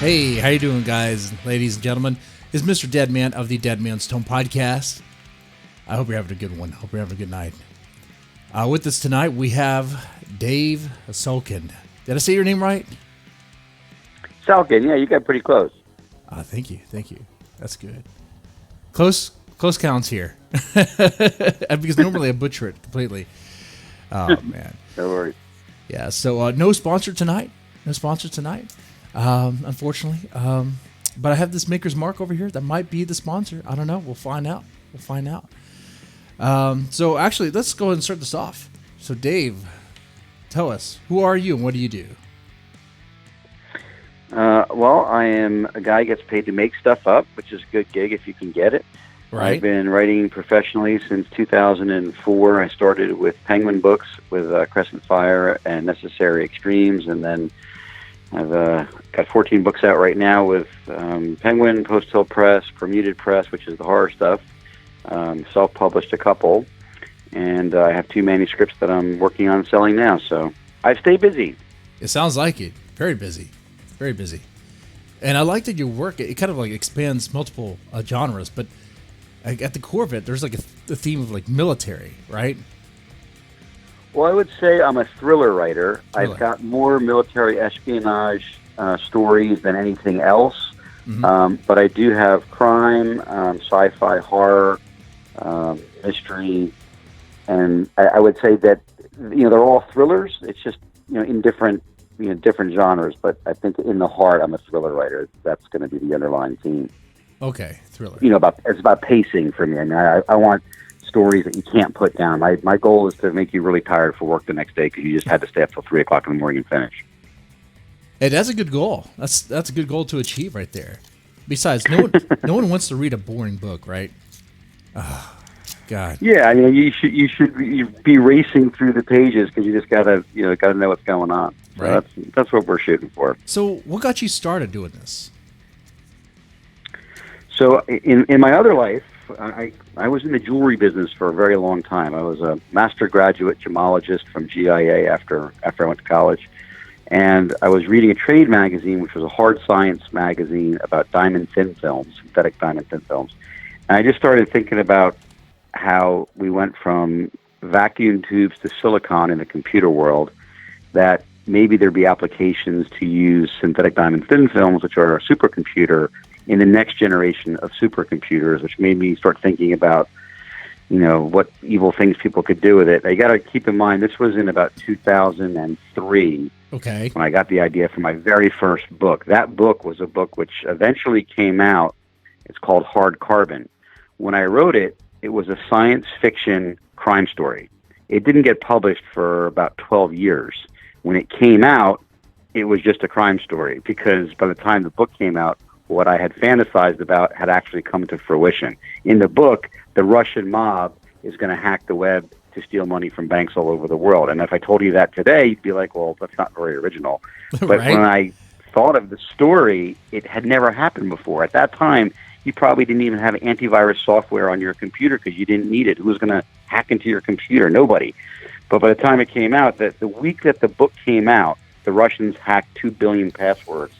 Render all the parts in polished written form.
Hey, how you doing, guys, ladies and gentlemen? It's Mr. Deadman of the Dead Man's Tone podcast. I hope you're having a good one. Hope you're having a good night. With us tonight, we have Dave Salkin. Did I say your name right? Salkin, yeah, you got pretty close. Thank you. That's good. Close counts here. Because normally I butcher it completely. Oh, man. No worries. Yeah, so no sponsor tonight. Unfortunately. But I have this Maker's Mark over here that might be the sponsor. I don't know. We'll find out. So actually, let's go ahead and start this off. So Dave, tell us, who are you and what do you do? Well, I am a guy who gets paid to make stuff up, which is a good gig if you can get it. Right. I've been writing professionally since 2004. I started with Penguin Books with Crescent Fire and Necessary Extremes, and then I've got 14 books out right now with Penguin, Post Hill Press, Permuted Press, which is the horror stuff. Self-published a couple, and I have 2 manuscripts that I'm working on selling now. So I stay busy. It sounds like it. Very busy. And I like that your work, it kind of like expands multiple genres, but at the core of it, there's like a theme of like military, right? Well, I would say I'm a thriller writer. I've got more military espionage stories than anything else. Mm-hmm. But I do have crime, sci-fi, horror, mystery, and I would say that they're all thrillers. It's just in different genres. But I think in the heart, I'm a thriller writer. That's going to be the underlying theme. Okay, thriller. It's about pacing for me. I mean, I want stories that you can't put down. My goal is to make you really tired for work the next day because you just had to stay up till 3 o'clock in the morning and finish. Hey, that's a good goal. That's a good goal to achieve right there. Besides, no one wants to read a boring book, right? Oh, God. Yeah, I mean, you should be racing through the pages because you just gotta know what's going on. So right. That's what we're shooting for. So, what got you started doing this? So, in my other life, I was in the jewelry business for a very long time. I was a master graduate gemologist from GIA after I went to college. And I was reading a trade magazine, which was a hard science magazine about diamond thin films, synthetic diamond thin films. And I just started thinking about how we went from vacuum tubes to silicon in the computer world, that maybe there'd be applications to use synthetic diamond thin films, which are a supercomputer, in the next generation of supercomputers, which made me start thinking about, what evil things people could do with it. I got to keep in mind, this was in about 2003. Okay. When I got the idea for my very first book. That book was a book which eventually came out. It's called Hard Carbon. When I wrote it, it was a science fiction crime story. It didn't get published for about 12 years. When it came out, it was just a crime story because by the time the book came out, what I had fantasized about had actually come to fruition. In the book, the Russian mob is going to hack the web to steal money from banks all over the world. And if I told you that today, you'd be like, well, that's not very original. But Right. When I thought of the story, it had never happened before. At that time, you probably didn't even have antivirus software on your computer because you didn't need it. Who was going to hack into your computer? Nobody. But by the time it came out, the week that the book came out, the Russians hacked 2 billion passwords.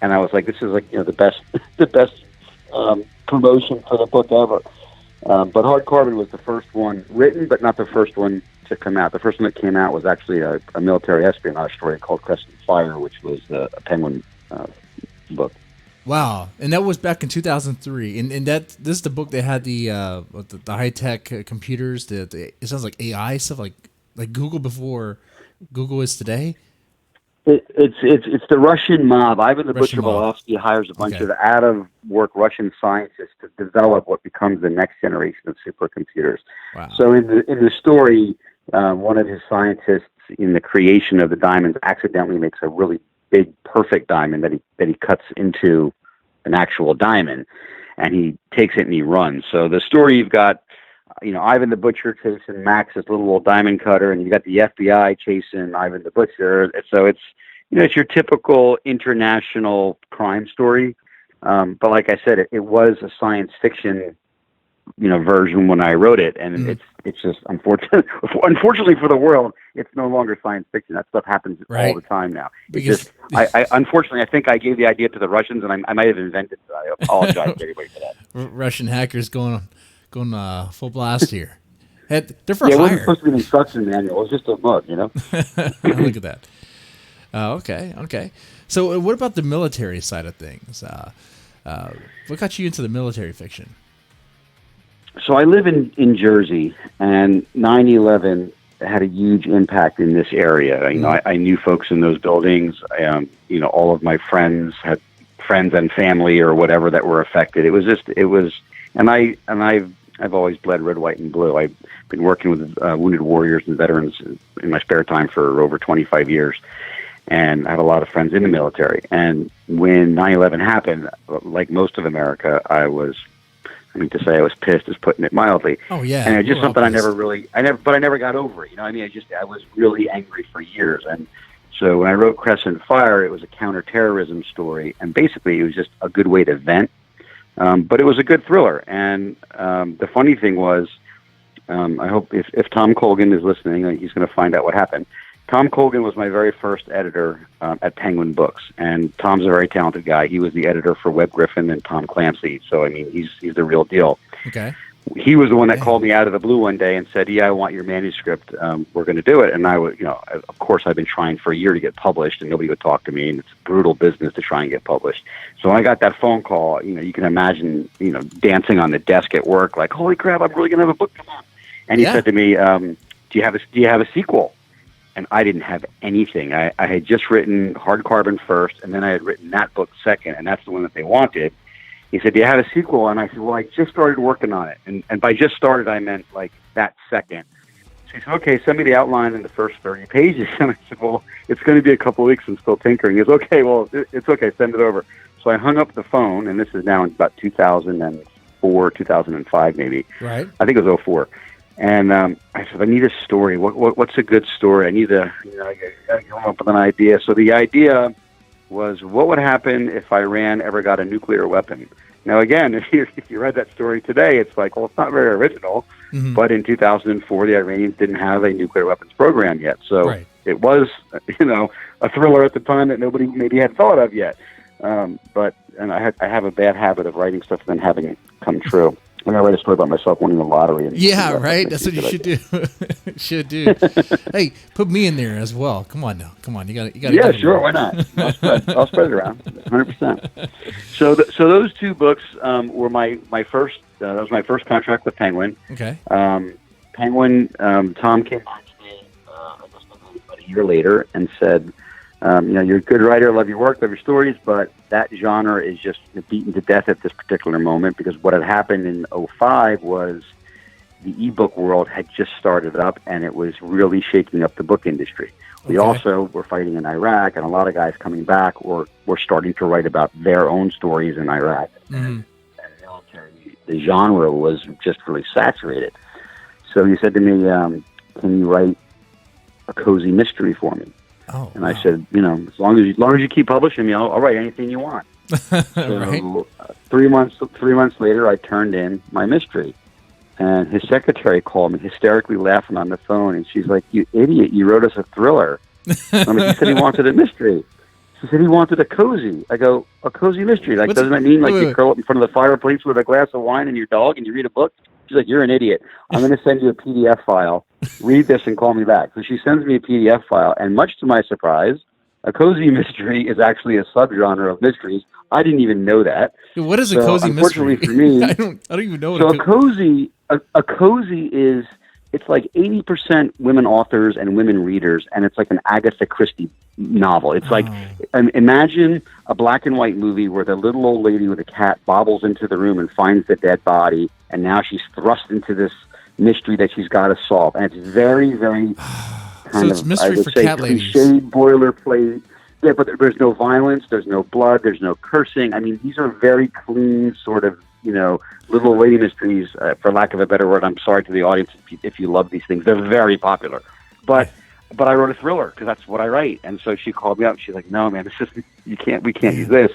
And I was like, this is the best promotion for the book ever. But Hard Carbon was the first one written, but not the first one to come out. The first one that came out was actually a military espionage story called Crescent Fire, which was a Penguin book. Wow, and that was back in 2003. And this is the book that had the high tech computers. It sounds like AI stuff, like Google before Google is today. It's the Russian mob. Ivan the Russian Butcher mob. Volosky hires a bunch of out-of-work Russian scientists to develop what becomes the next generation of supercomputers. Wow. So in the story, one of his scientists in the creation of the diamonds accidentally makes a really big, perfect diamond that he cuts into an actual diamond, and he takes it and he runs. So the story, you've got Ivan the Butcher chasing Max, this little old diamond cutter, and you got the FBI chasing Ivan the Butcher. So it's your typical international crime story. But like I said, it was a science fiction version when I wrote it, and it's just unfortunately for the world, it's no longer science fiction. That stuff happens all the time now. I unfortunately, I think I gave the idea to the Russians, and I might have invented it. I apologize to everybody for that. Russian hackers going full blast here. They're for hire. It wasn't hire. supposed to be an instruction manual. It was just a mug, Look at that. Okay. So what about the military side of things? What got you into the military fiction? So I live in Jersey, and 9/11 had a huge impact in this area. I knew folks in those buildings. All of my friends had friends and family or whatever that were affected. I've always bled red, white, and blue. I've been working with wounded warriors and veterans in my spare time for over 25 years. And I have a lot of friends in the military. And when 9/11 happened, like most of America, I was pissed is putting it mildly. Oh yeah. And it's just something I never got over it. I was really angry for years. And so when I wrote Crescent Fire, it was a counterterrorism story. And basically it was just a good way to vent. But it was a good thriller. And the funny thing was, I hope if Tom Colgan is listening, he's going to find out what happened. Tom Colgan was my very first editor at Penguin Books, and Tom's a very talented guy. He was the editor for Webb Griffin and Tom Clancy, so he's the real deal. Okay. He was the one that called me out of the blue one day and said, "Yeah, I want your manuscript. We're going to do it." And I would, of course, I've been trying for a year to get published, and nobody would talk to me, and it's a brutal business to try and get published. So when I got that phone call, you can imagine, dancing on the desk at work, like, "Holy crap, I'm really going to have a book come out." And he said to me, "Do you have a sequel?" And I didn't have anything. I had just written Hard Carbon first, and then I had written that book second, and that's the one that they wanted. He said, "Do you have a sequel?" And I said, "Well, I just started working on it." And by just started, I meant like that second. So he said, "Okay, send me the outline in the first 30 pages." And I said, "Well, it's going to be a couple of weeks and still tinkering." He goes, "Okay, well, it's okay. Send it over." So I hung up the phone, and this is now in about 2004, 2005 maybe. Right. I think it was 2004. And I said, "I need a story. What's a good story? I need I come up with an idea." So the idea was, what would happen if Iran ever got a nuclear weapon? Now, again, if you read that story today, it's like, well, it's not very original. Mm-hmm. But in 2004, the Iranians didn't have a nuclear weapons program yet. So It was, a thriller at the time that nobody maybe had thought of yet. But I have a bad habit of writing stuff and then having it come true. I'm going to write a story about myself winning the lottery. Right? That's what you should do. should do. Hey, put me in there as well. Come on now. Come on. You got. Yeah, sure. Why not? I'll spread it around. 100%. So those two books were my first. That was my first contract with Penguin. Okay. Penguin. Tom came back to me about a year later and said, "You're a good writer. I love your work. Love your stories, but that genre is just beaten to death at this particular moment, because what had happened in 2005 was the ebook world had just started up, and it was really shaking up the book industry. Okay. We also were fighting in Iraq, and a lot of guys coming back were starting to write about their own stories in Iraq. Mm-hmm. And the genre was just really saturated. So he said to me, "Can you write a cozy mystery for me?" Oh, and I said, as long as you keep publishing me, I'll write anything you want. So right. 3 months later, I turned in my mystery, and his secretary called me, hysterically laughing on the phone, and she's like, "You idiot! You wrote us a thriller." He said he wanted a mystery. She said he wanted a cozy. I go, "A cozy mystery? Like, doesn't that mean you curl up in front of the fireplace with a glass of wine and your dog and you read a book?" She's like, "You're an idiot. I'm going to send you a PDF file. Read this and call me back." So she sends me a PDF file, and much to my surprise, a cozy mystery is actually a subgenre of mysteries. I didn't even know that. What is a cozy mystery? Unfortunately for me, I don't even know. So a cozy is, it's like 80% women authors and women readers, and it's like an Agatha Christie novel. It's like, imagine a black and white movie where the little old lady with a cat bobbles into the room and finds the dead body, and now she's thrust into this mystery that she's got to solve. And it's very, very kind it's mystery for cat ladies. Cliched boilerplate. Yeah, but there's no violence, there's no blood, there's no cursing. I mean, these are very clean sort of, little old lady mysteries, for lack of a better word. I'm sorry to the audience if you love these things. They're very popular. But but I wrote a thriller because that's what I write. And so she called me up. She's like, no, man, we can't use this.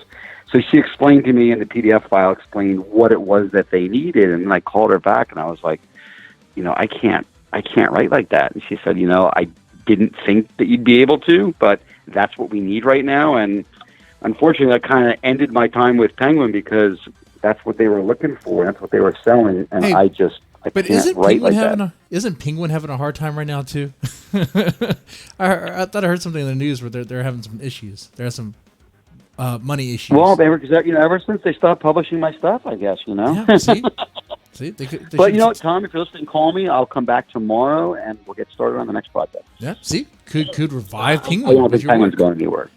So she explained to me in the PDF file, explained what it was that they needed. And then I called her back and I was like, I can't write like that. And she said, I didn't think that you'd be able to, but that's what we need right now. And unfortunately, that kind of ended my time with Penguin because that's what they were looking for. That's what they were selling. And Hey, I can't write like that. Isn't Penguin having a hard time right now too? I thought I heard something in the news where they're having some issues. There are some money issues. Well, ever since they stopped publishing my stuff, I guess, Yeah, see, but Tom, if you're listening, call me. I'll come back tomorrow, and we'll get started on the next project. Yeah, see, could revive Penguin. I don't think Penguin's going anywhere.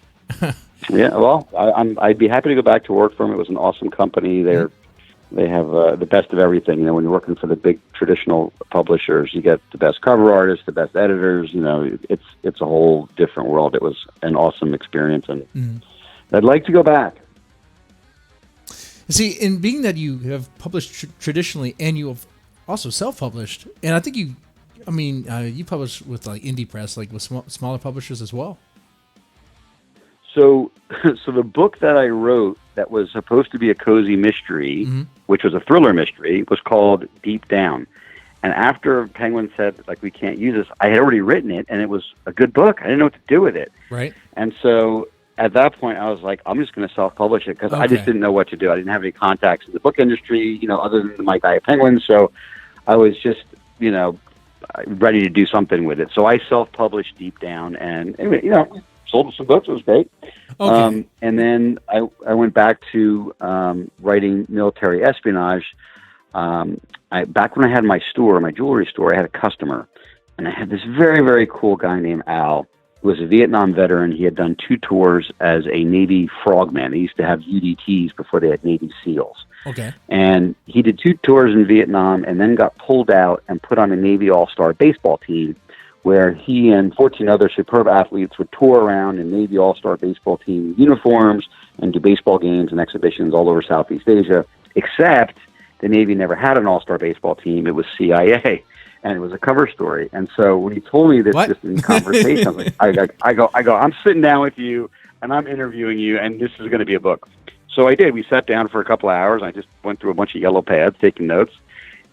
Yeah, well, I'd be happy to go back to work for them. It was an awesome company. They have the best of everything. When you're working for the big traditional publishers, you get the best cover artists, the best editors. It's a whole different world. It was an awesome experience, and I'd like to go back. See, in being that you have published traditionally and you have also self-published, and I think you publish with like indie press, like with smaller publishers as well. So the book that I wrote that was supposed to be a cozy mystery, which was a thriller mystery, was called Deep Down. And after Penguin said, we can't use this, I had already written it, and it was a good book. I didn't know what to do with it. Right. And so at that point, I was like, I'm just going to self-publish it because I just didn't know what to do. I didn't have any contacts in the book industry, other than my guy at Penguin. So I was just, ready to do something with it. So I self-published Deep Down, and anyway, sold some books. It was great. Okay. And then I went back to writing military espionage. Back when I had my jewelry store, I had a customer, and I had this very, very cool guy named Al, who was a Vietnam veteran. He had done 2 tours as a Navy frogman. They used to have UDTs before they had Navy SEALs. Okay. And he did 2 tours in Vietnam and then got pulled out and put on a Navy All-Star baseball team where he and 14 other superb athletes would tour around in Navy All-Star baseball team uniforms and do baseball games and exhibitions all over Southeast Asia, except the Navy never had an All-Star baseball team. It was CIA. And it was a cover story. And so when he told me this just in conversation, I go, I'm sitting down with you and I'm interviewing you and this is going to be a book. So I did. We sat down for a couple of hours. I just went through a bunch of yellow pads, taking notes,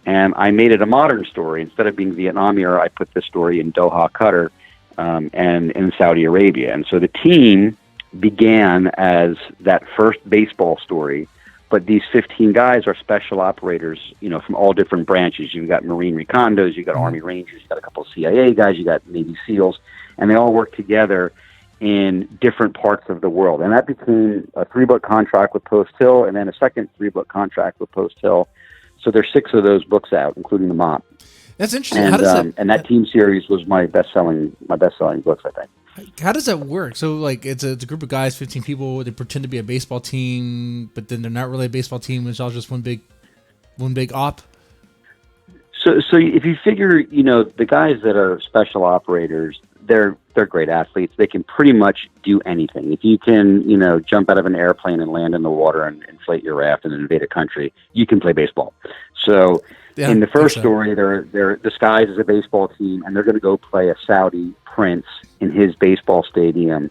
and I made it a modern story. Instead of being Vietnam era, I put this story in Doha, Qatar, and in Saudi Arabia. And so the team began as that first baseball story. But these 15 guys are special operators, from all different branches. You've got Marine Recondos, you've got Army Rangers, you've got a couple of CIA guys, you got Navy SEALs, and they all work together in different parts of the world. And that became a 3-book contract with Post Hill, and then a second 3-book contract with Post Hill. So there's 6 of those books out, including the Mop. That's interesting. And, and that team series was my best-selling books, I think. How does that work? So, it's a group of guys, 15 people. They pretend to be a baseball team, but then they're not really a baseball team. It's all just one big op. So if you figure, the guys that are special operators, they're great athletes. They can pretty much do anything. If you can, jump out of an airplane and land in the water and inflate your raft and invade a country, you can play baseball. So in the first story, they're disguised as a baseball team, and they're going to go play a Saudi prince in his baseball stadium.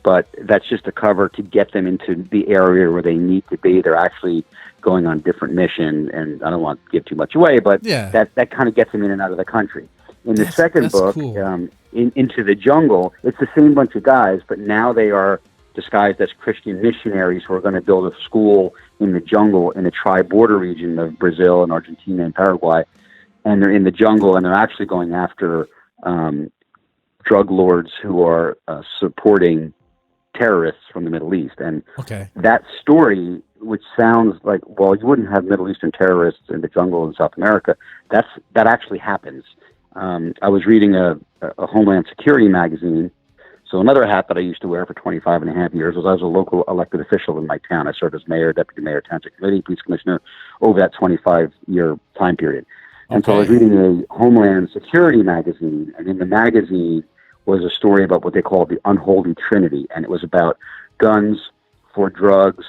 But that's just a cover to get them into the area where they need to be. They're actually going on a different mission, and I don't want to give too much away, but that kind of gets them in and out of the country. In the second book, cool. Into the Jungle, it's the same bunch of guys, but now they are disguised as Christian missionaries who are going to build a school in the jungle in the tri-border region of Brazil and Argentina and Paraguay. And they're in the jungle, and they're actually going after drug lords who are supporting terrorists from the Middle East. And that story, which sounds like, well, you wouldn't have Middle Eastern terrorists in the jungle in South America, that actually happens. I was reading a Homeland Security magazine. So another hat that I used to wear for 25 and a half years was I was a local elected official in my town. I served as mayor, deputy mayor, township committee, police commissioner over that 25-year time period. And so I was reading a Homeland Security magazine, and in the magazine was a story about what they call the unholy trinity. And it was about guns, for drugs,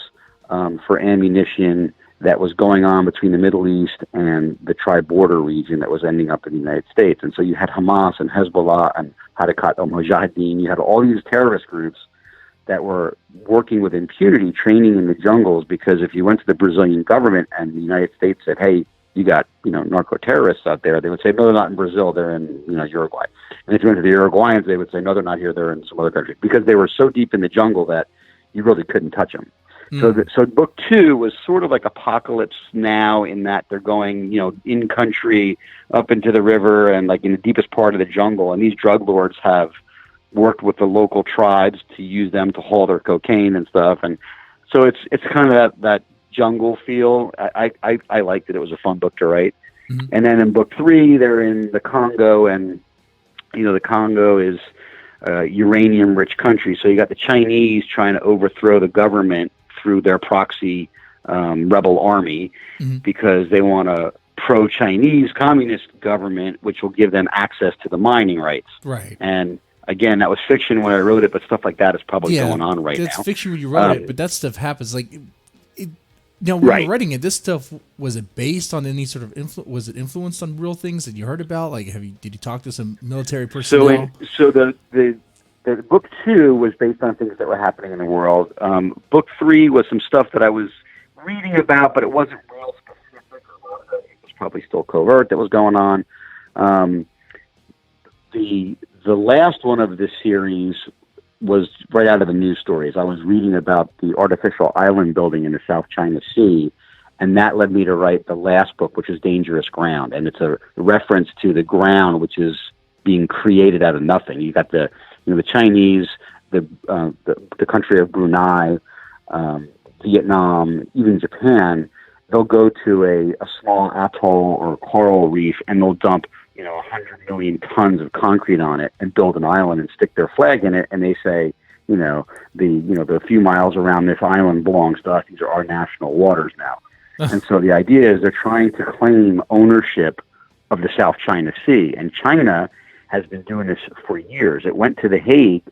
for ammunition, that was going on between the Middle East and the tri-border region that was ending up in the United States. And so you had Hamas and Hezbollah and Harakat al-Mujahideen. You had all these terrorist groups that were working with impunity, training in the jungles, because if you went to the Brazilian government and the United States said, hey, you got, narco-terrorists out there, they would say, no, they're not in Brazil, they're in, Uruguay. And if you went to the Uruguayans, they would say, no, they're not here, they're in some other country, because they were so deep in the jungle that you really couldn't touch them. So book 2 was sort of like Apocalypse Now, in that they're going, in country, up into the river, and like in the deepest part of the jungle. And these drug lords have worked with the local tribes to use them to haul their cocaine and stuff. And so it's kind of that jungle feel. I liked it. It was a fun book to write. Mm-hmm. And then in book 3, they're in the Congo, and the Congo is a uranium-rich country. So you got the Chinese trying to overthrow the government through their proxy rebel army, because they want a pro-Chinese communist government, which will give them access to the mining rights. Right. And again, that was fiction when I wrote it, but stuff like that is probably going on right now. It's fiction when you wrote it, but that stuff happens. Like, when you were writing it, this stuff, was it based on any sort of was it influenced on real things that you heard about? Like, did you talk to some military personnel? So the book 2 was based on things that were happening in the world. Book 3 was some stuff that I was reading about, but it wasn't real specific. It was probably still covert that was going on. The last one of this series was right out of the news stories. I was reading about the artificial island building in the South China Sea, and that led me to write the last book, which is Dangerous Ground. And it's a reference to the ground, which is being created out of nothing. You got the Chinese, the country of Brunei, Vietnam, even Japan. They'll go to a small atoll or coral reef, and they'll dump 100 million tons of concrete on it and build an island and stick their flag in it, and they say, the few miles around this island belongs to us. These are our national waters now. And so the idea is they're trying to claim ownership of the South China Sea, and China has been doing this for years. It went to The Hague,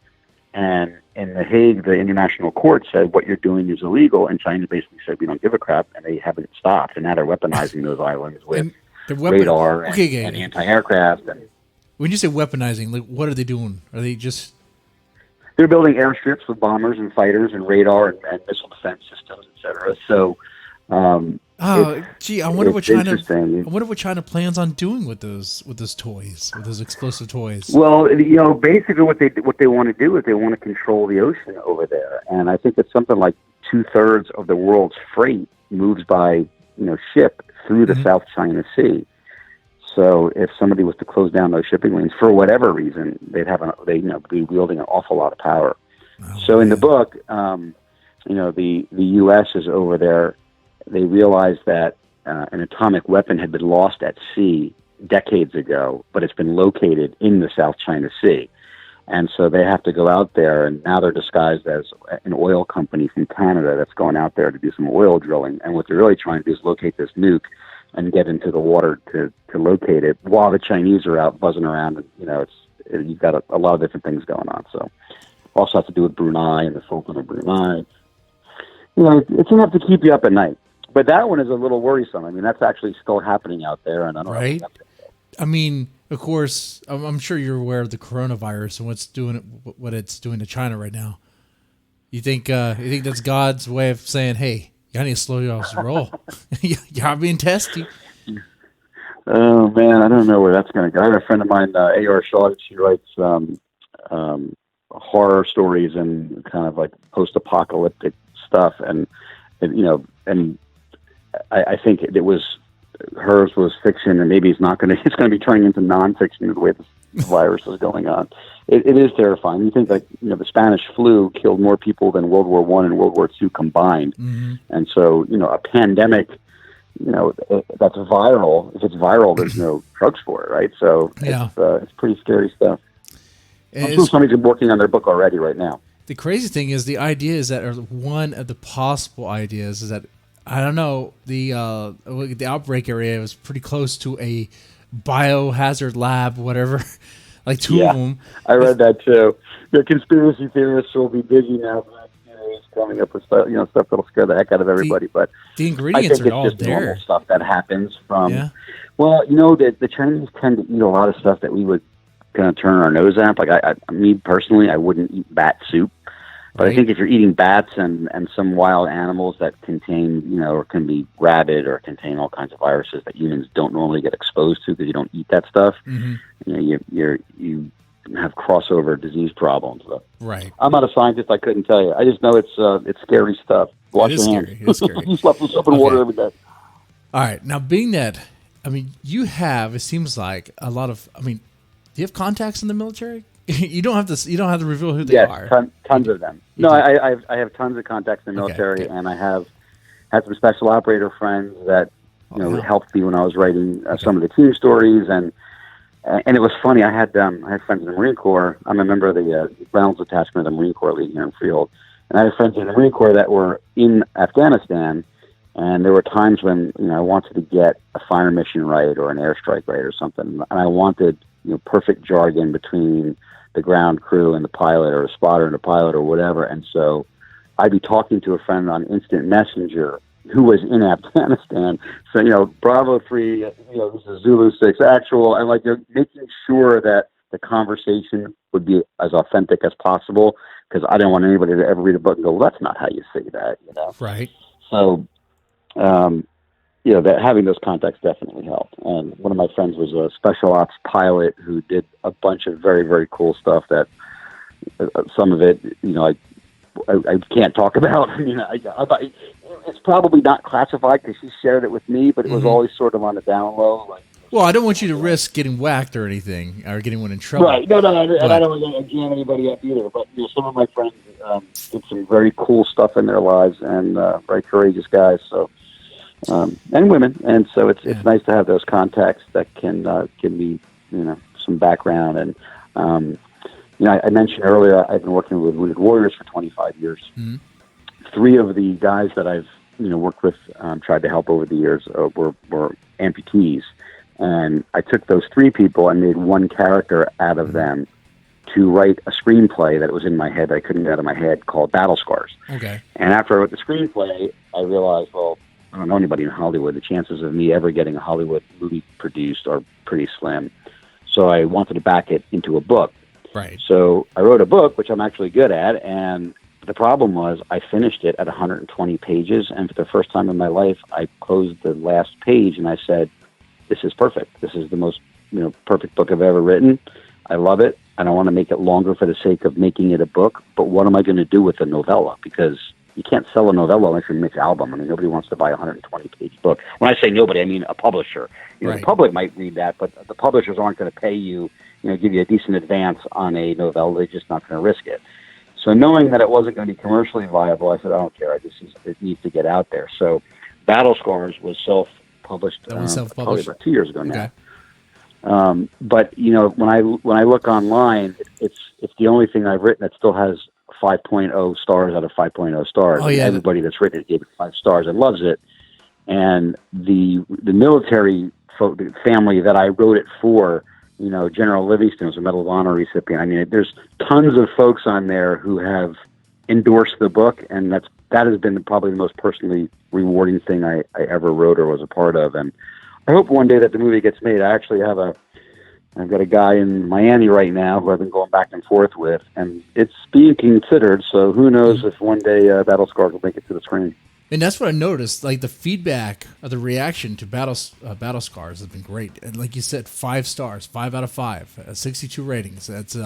and in The Hague, the International Court said, what you're doing is illegal, and China basically said, we don't give a crap, and they haven't stopped, and now they're weaponizing those islands with radar and anti-aircraft. And when you say weaponizing, like, what are they doing? Are they just... They're building airstrips with bombers and fighters and radar and missile defense systems, etc. So... I wonder what China plans on doing with those toys, with those explosive toys. Well, basically what they want to do is they want to control the ocean over there, and I think it's something like 2/3 of the world's freight moves by ship through the South China Sea. So if somebody was to close down those shipping lanes for whatever reason, they'd be wielding an awful lot of power. So in the book, the U.S. is over there. They realized that an atomic weapon had been lost at sea decades ago, but it's been located in the South China Sea. And so they have to go out there, and now they're disguised as an oil company from Canada that's going out there to do some oil drilling. And what they're really trying to do is locate this nuke and get into the water to locate it, while the Chinese are out buzzing around. And, you've got a lot of different things going on. So also has to do with Brunei and the Sultan of Brunei. It's enough to keep you up at night. But that one is a little worrisome. I mean, that's actually still happening out there, and I don't know. I mean, of course, I'm sure you're aware of the coronavirus and what it's doing to China right now. You think that's God's way of saying, "Hey, y'all need to slow y'all's roll. Y'all being testy." Oh man, I don't know where that's going to go. I have a friend of mine, A.R. Shaw. She writes horror stories and kind of like post-apocalyptic stuff, and I think hers was fiction, and maybe it's going to be turning into nonfiction the way this virus is going on. It is terrifying. You think the Spanish flu killed more people than World War I and World War II combined. Mm-hmm. And so, a pandemic, that's viral. If it's viral, there's no drugs for it, right? So it's pretty scary stuff. I'm sure somebody's working on their book already right now. The crazy thing is the idea is that, or one of the possible ideas is that, I don't know, the outbreak area was pretty close to a biohazard lab, whatever, like two of them. I read that too. The conspiracy theorists will be busy now for the next few days. coming up with stuff, stuff that'll scare the heck out of everybody. But the I ingredients think are it's all just normal there. stuff that happens from. Yeah. Well, the Chinese tend to eat a lot of stuff that we would kind of turn our nose at. Like me personally, I wouldn't eat bat soup. But I think if you're eating bats and some wild animals that contain, or can be rabid or contain all kinds of viruses that humans don't normally get exposed to because you don't eat that stuff, you have crossover disease problems. So Right. I'm not a scientist. I couldn't tell you. I just know it's scary stuff. Wash It is your hands. scary. It is scary. You slap yourself in water every day. All right. Now, being that, you have, it seems like a lot of, do you have contacts in the military? You don't have to reveal who they are. Yes, tons of them. No, I have tons of contacts in the military, and I have had some special operator friends that helped me when I was writing some of the team stories, and it was funny. I had friends in the Marine Corps. I'm a member of the Reynolds Detachment of the Marine Corps League here in Freehold, and I had friends in the Marine Corps that were in Afghanistan, and there were times when I wanted to get a fire mission right or an airstrike right or something, and I wanted perfect jargon between the ground crew and the pilot, or a spotter and a pilot, or whatever. And so I'd be talking to a friend on instant messenger who was in Afghanistan. So, Bravo 3, this is Zulu 6 actual, and making sure that the conversation would be as authentic as possible, because I didn't want anybody to ever read a book and go, well, that's not how you say that, Right. So, that having those contacts definitely helped. And one of my friends was a special ops pilot who did a bunch of very, very cool stuff that some of it, I can't talk about. It's probably not classified because she shared it with me, but it was always sort of on the down low. Well, I don't want you to risk getting whacked or anything, or getting one in trouble. Right. No, and I don't want to jam anybody up either. But some of my friends did some very cool stuff in their lives, and very courageous guys. So. And women, and so it's nice to have those contacts that can give me some background. And I mentioned earlier I've been working with Wounded Warriors for 25 years. Mm-hmm. 3 of the guys that I've worked with, tried to help over the years, were amputees, and I took those 3 people and made one character out of them to write a screenplay that was in my head that I couldn't get out of my head, called Battle Scars. Okay. And after I wrote the screenplay, I realized, well, I don't know anybody in Hollywood. The chances of me ever getting a Hollywood movie produced are pretty slim. So I wanted to back it into a book. Right. So I wrote a book, which I'm actually good at, and the problem was I finished it at 120 pages, and for the first time in my life, I closed the last page and I said, this is perfect. This is the most perfect book I've ever written. I love it. I don't want to make it longer for the sake of making it a book, but what am I going to do with a novella? Because you can't sell a novella unless you make an album. Nobody wants to buy a 120-page book. When I say nobody, I mean a publisher. Right. The public might read that, but the publishers aren't going to pay you, give you a decent advance on a novella. They're just not going to risk it. So knowing that it wasn't going to be commercially viable, I said, I don't care. It needs to get out there. So Battle Scars was self-published, probably about 2 years ago now. Okay. But when I look online, it's the only thing I've written that still has 5.0 stars out of 5.0 stars. Oh, yeah. Everybody that's written it gave it 5 stars and loves it. And the military family that I wrote it for, General Livingston was a Medal of Honor recipient. There's tons of folks on there who have endorsed the book, and that has been probably the most personally rewarding thing I ever wrote or was a part of. And I hope one day that the movie gets made. I've got a guy in Miami right now who I've been going back and forth with, and it's being considered. So who knows if one day Battle Scars will make it to the screen. And that's what I noticed. Like the feedback or the reaction to Battle Scars has been great. And like you said, 5 stars, 5 out of 5, 62 ratings. That's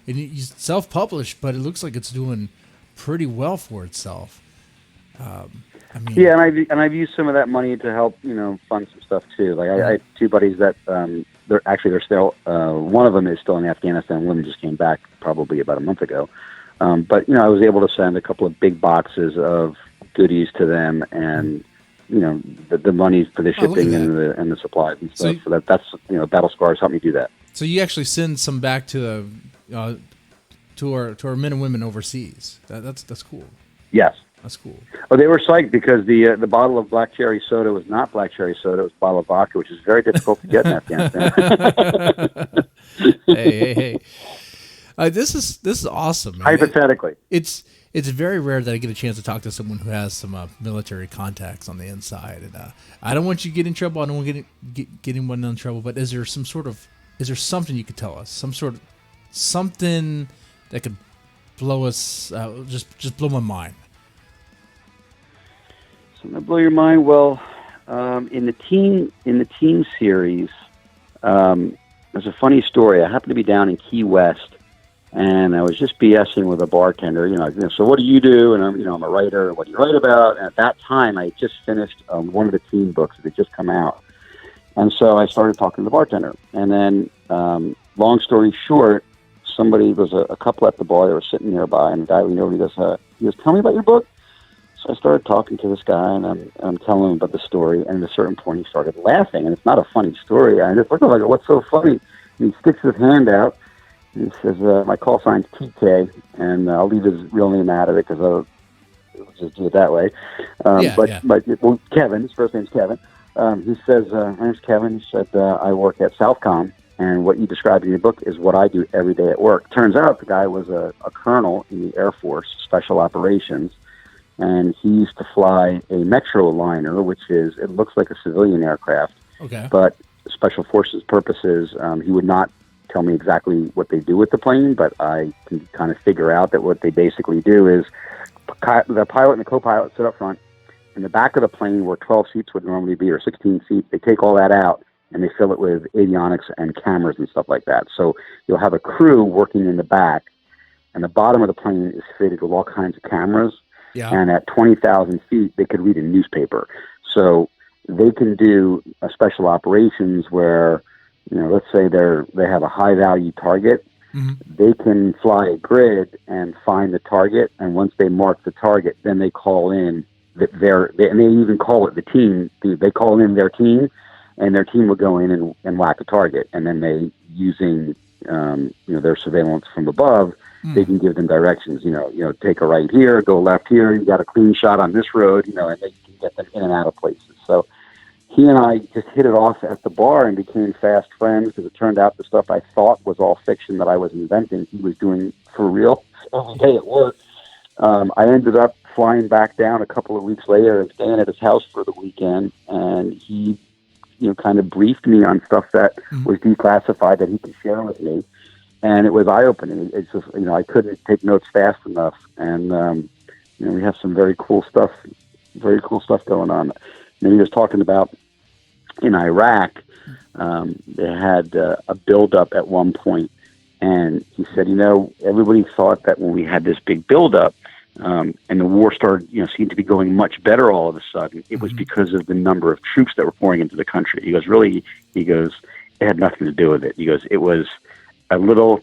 it's self-published, but it looks like it's doing pretty well for itself. Yeah, and I've used some of that money to help fund some stuff too. Like I had 2 buddies that they're still one of them is still in Afghanistan. One just came back probably about a month ago. But I was able to send a couple of big boxes of goodies to them, and the money for the shipping and the supplies and stuff. So that's Battle Scars helped me do that. So you actually send some back to our men and women overseas. That's cool. Yes. That's cool. Oh, they were psyched because the bottle of black cherry soda was not black cherry soda; it was a bottle of vodka, which is very difficult to get in Afghanistan. Hey! This is awesome, man. Hypothetically, it's very rare that I get a chance to talk to someone who has some military contacts on the inside. And I don't want you to get in trouble. I don't want to get anyone in trouble. But is there something you could tell us? Something that could blow us, just blow my mind. Something that blow your mind? Well, in the team series, there's a funny story. I happened to be down in Key West, and I was just BSing with a bartender. So what do you do? And I'm a writer. What do you write about? And at that time, I had just finished one of the team books that had just come out, and so I started talking to the bartender. And then, long story short, somebody was a couple at the bar. They were sitting nearby, and the guy leaned over. He goes, "Tell me about your book." So I started talking to this guy, and I'm telling him about the story. And at a certain point, he started laughing, and it's not a funny story. I just looked at him, I go, "What's so funny?" And he sticks his hand out, and he says, "My call sign's TK, and I'll leave his real name out of it because I'll just do it that way." But Kevin, his first name's Kevin. He says, "My name's Kevin." He said, "I work at Southcom, and what you described in your book is what I do every day at work." Turns out the guy was a colonel in the Air Force, Special Operations. And he used to fly a Metroliner, it looks like a civilian aircraft. Okay. But special forces purposes, he would not tell me exactly what they do with the plane, but I can kind of figure out that what they basically do is the pilot and the co-pilot sit up front. In the back of the plane, where 12 seats would normally be, or 16 seats, they take all that out and they fill it with avionics and cameras and stuff like that. So you'll have a crew working in the back, and the bottom of the plane is fitted with all kinds of cameras. Yeah. And at 20,000 feet, they could read a newspaper. So they can do a special operations where, let's say they have a high value target. Mm-hmm. They can fly a grid and find the target. And once they mark the target, then they call in and they even call it the team. They call in their team, and their team will go in and whack a target. And then they, using their surveillance from above, they can give them directions, take a right here, go left here, you got a clean shot on this road, and they can get them in and out of places. So he and I just hit it off at the bar and became fast friends, because it turned out the stuff I thought was all fiction that I was inventing, he was doing for real every day at work. I ended up flying back down a couple of weeks later and staying at his house for the weekend, and he kind of briefed me on stuff that was declassified that he could share with me. And it was eye-opening. It's just, I couldn't take notes fast enough. And, we have some very cool stuff going on. And he was talking about in Iraq, they had a buildup at one point. And he said, everybody thought that when we had this big buildup, and the war started, seemed to be going much better all of a sudden, it was because of the number of troops that were pouring into the country. He goes, it had nothing to do with it. He goes, it was a little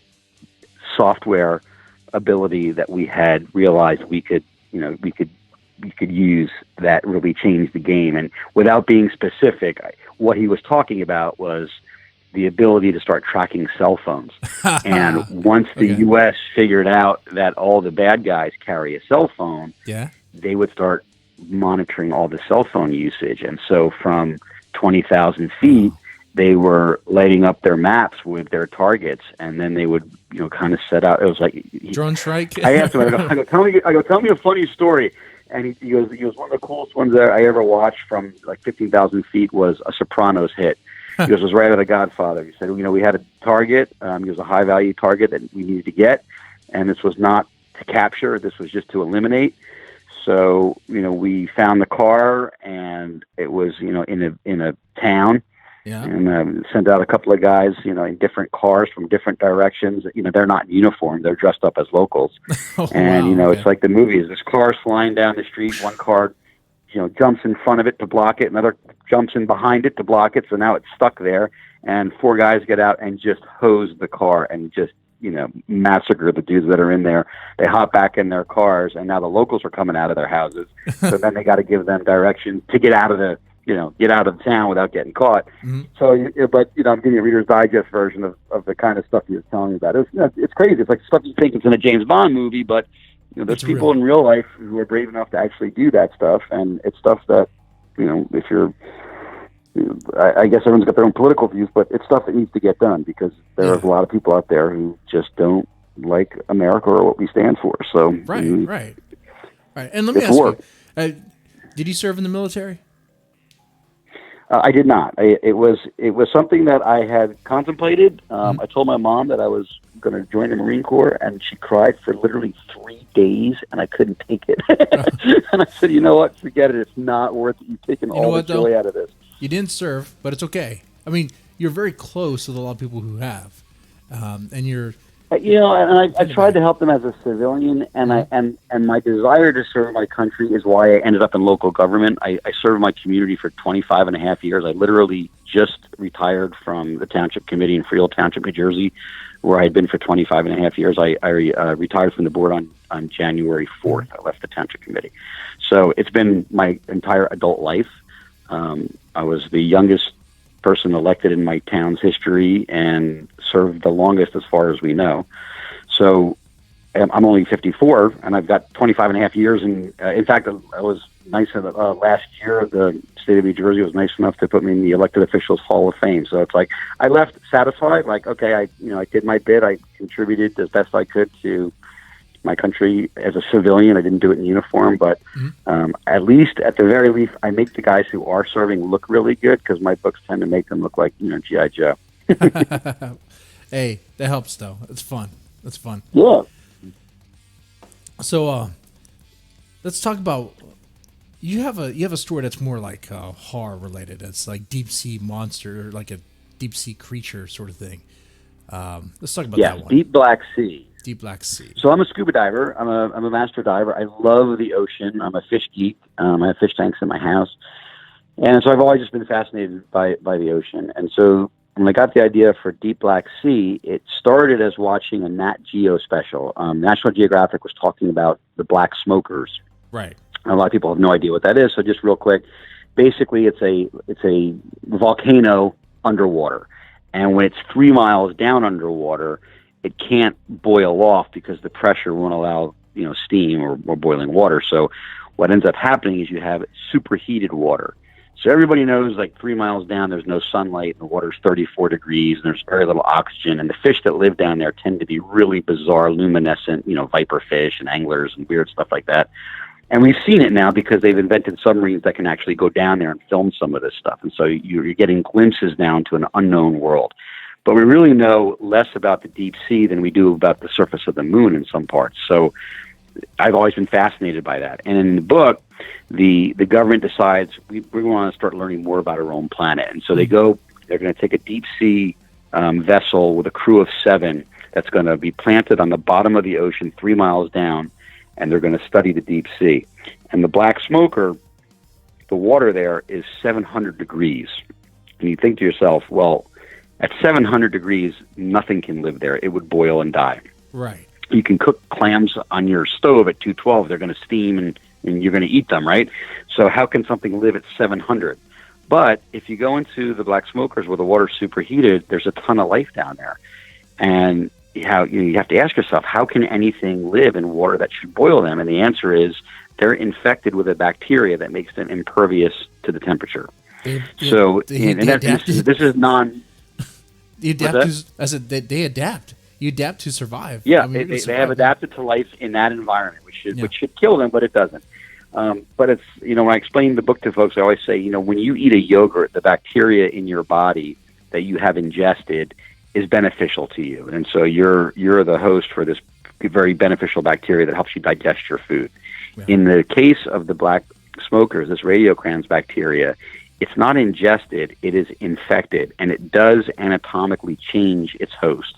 software ability that we had realized we could use that really changed the game. And without being specific, what he was talking about was the ability to start tracking cell phones. And once the U.S. figured out that all the bad guys carry a cell phone, they would start monitoring all the cell phone usage. And so from 20,000 feet, they were lighting up their maps with their targets, and then they would, kind of set out. It was like drone strike. I asked him, I go, tell me a funny story. And he goes, one of the coolest ones that I ever watched from like 15,000 feet was a Sopranos hit. He goes, it was right out of The Godfather. He said, we had a target. It was a high value target that we needed to get, and this was not to capture. This was just to eliminate. So, we found the car, and it was, in a town. Yeah. And sent out a couple of guys, in different cars from different directions. They're not in uniform; they're dressed up as locals. It's like the movies. This car's flying down the street. One car, jumps in front of it to block it. Another jumps in behind it to block it. So now it's stuck there. And four guys get out and just hose the car and just massacre the dudes that are in there. They hop back in their cars, and now the locals are coming out of their houses. So then they got to give them directions to get out of the. Get out of town without getting caught. Mm-hmm. So, I'm giving you a Reader's Digest version of the kind of stuff he was telling me about. It's crazy. It's like stuff you think it's in a James Bond movie, but there's people in real life who are brave enough to actually do that stuff, and it's stuff that, if you're, I guess everyone's got their own political views, but it's stuff that needs to get done, because there's a lot of people out there who just don't like America or what we stand for. So Right. And let me ask you, did you serve in the military? I did not. It was something that I had contemplated. I told my mom that I was going to join the Marine Corps, and she cried for literally 3 days, and I couldn't take it. And I said, you know what? Forget it. It's not worth it. You've taken all the joy out of this. You didn't serve, but it's okay. I mean, you're very close with a lot of people who have, and you're. And I tried to help them as a civilian, and my desire to serve my country is why I ended up in local government. I served my community for 25 and a half years. I literally just retired from the Township Committee in Freehold Township, New Jersey, where I had been for 25 and a half years. I retired from the board on January 4th. I left the Township Committee. So it's been my entire adult life. I was the youngest person elected in my town's history and served the longest as far as we know. So I'm only 54 and I've got 25 and a half years. And in fact, I was nice last year. The state of New Jersey was nice enough to put me in the Elected Officials Hall of Fame. So it's like I left satisfied, like, okay, I did my bit. I contributed as best I could to my country as a civilian. I didn't do it in uniform, but at the very least, I make the guys who are serving look really good, because my books tend to make them look like, G.I. Joe. Hey, that helps though. It's fun. That's fun. Yeah. So, let's talk about. You have a story that's more like horror related. It's like deep sea monster, like a deep sea creature sort of thing. Let's talk about that one. Deep Black Sea. Deep Black Sea. So I'm a scuba diver. I'm a master diver. I love the ocean. I'm a fish geek. I have fish tanks in my house, and so I've always just been fascinated by the ocean. And so when I got the idea for Deep Black Sea, it started as watching a Nat Geo special. National Geographic was talking about the black smokers. Right. A lot of people have no idea what that is. So just real quick, basically it's a volcano underwater, and when it's 3 miles down underwater, it can't boil off because the pressure won't allow steam or boiling water. So what ends up happening is you have superheated water. So everybody knows, like, 3 miles down, there's no sunlight, and the water's 34 degrees, and there's very little oxygen, and the fish that live down there tend to be really bizarre, luminescent, viper fish and anglers and weird stuff like that. And we've seen it now because they've invented submarines that can actually go down there and film some of this stuff. And so you're getting glimpses down to an unknown world. But we really know less about the deep sea than we do about the surface of the moon in some parts. So I've always been fascinated by that. And in the book, the government decides we want to start learning more about our own planet. And so they're going to take a deep sea vessel with a crew of 7 that's going to be planted on the bottom of the ocean 3 miles down, and they're going to study the deep sea. And the black smoker, the water there is 700 degrees. And you think to yourself, well, at 700 degrees, nothing can live there. It would boil and die. Right. You can cook clams on your stove at 212. They're going to steam and you're going to eat them, right? So how can something live at 700? But if you go into the black smokers where the water's superheated, there's a ton of life down there. And you have to ask yourself, how can anything live in water that should boil them? And the answer is they're infected with a bacteria that makes them impervious to the temperature. This is non... They adapt. You adapt to survive. Yeah, they have adapted to life in that environment, which should kill them, but it doesn't. But it's, when I explain the book to folks, I always say, when you eat a yogurt, the bacteria in your body that you have ingested is beneficial to you. And so you're the host for this very beneficial bacteria that helps you digest your food. Yeah. In the case of the black smokers, this radiocrans bacteria, it's not ingested, it is infected, and it does anatomically change its host.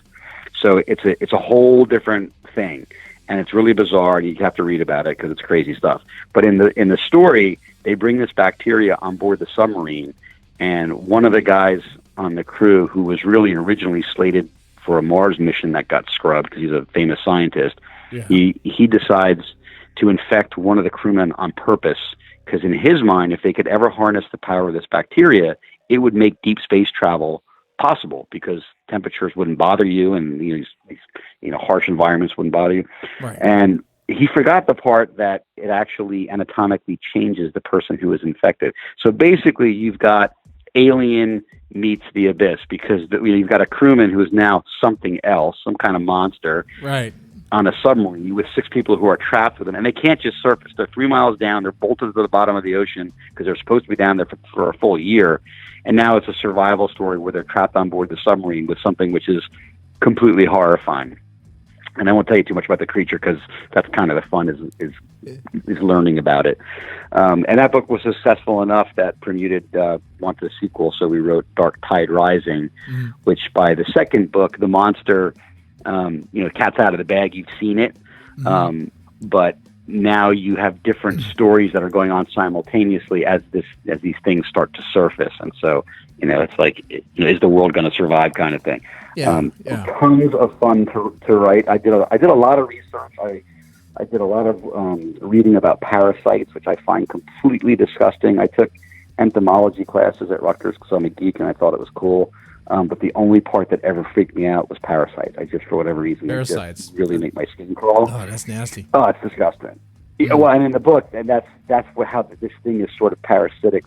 So it's a whole different thing, and it's really bizarre, and you have to read about it because it's crazy stuff. But in the story, they bring this bacteria on board the submarine, and one of the guys on the crew, who was really originally slated for a Mars mission that got scrubbed because he's a famous scientist, he decides to infect one of the crewmen on purpose, because in his mind, if they could ever harness the power of this bacteria, it would make deep space travel possible, because temperatures wouldn't bother you, and these harsh environments wouldn't bother you. Right. And he forgot the part that it actually anatomically changes the person who is infected. So basically, you've got Alien meets the Abyss, because you've got a crewman who is now something else, some kind of monster, Right. on a submarine with 6 people who are trapped with them, and they can't just surface. They're 3 miles down. They're bolted to the bottom of the ocean because they're supposed to be down there for a full year, and now it's a survival story where they're trapped on board the submarine with something which is completely horrifying. And I won't tell you too much about the creature because that's kind of the fun is learning about it. And that book was successful enough that Permuted wanted a sequel, so we wrote Dark Tide Rising, which by the second book, the monster, cat's out of the bag. You've seen it, but now you have different stories that are going on simultaneously as these things start to surface, and so it's like, is the world going to survive, kind of thing. Tons of fun to write. I did a lot of research. I did a lot of reading about parasites, which I find completely disgusting. I took entomology classes at Rutgers because I'm a geek and I thought it was cool. But the only part that ever freaked me out was parasites. I just, for whatever reason, parasites just really make my skin crawl. Oh, that's nasty. Oh, it's disgusting. Well, and in the book, and that's how this thing is sort of parasitic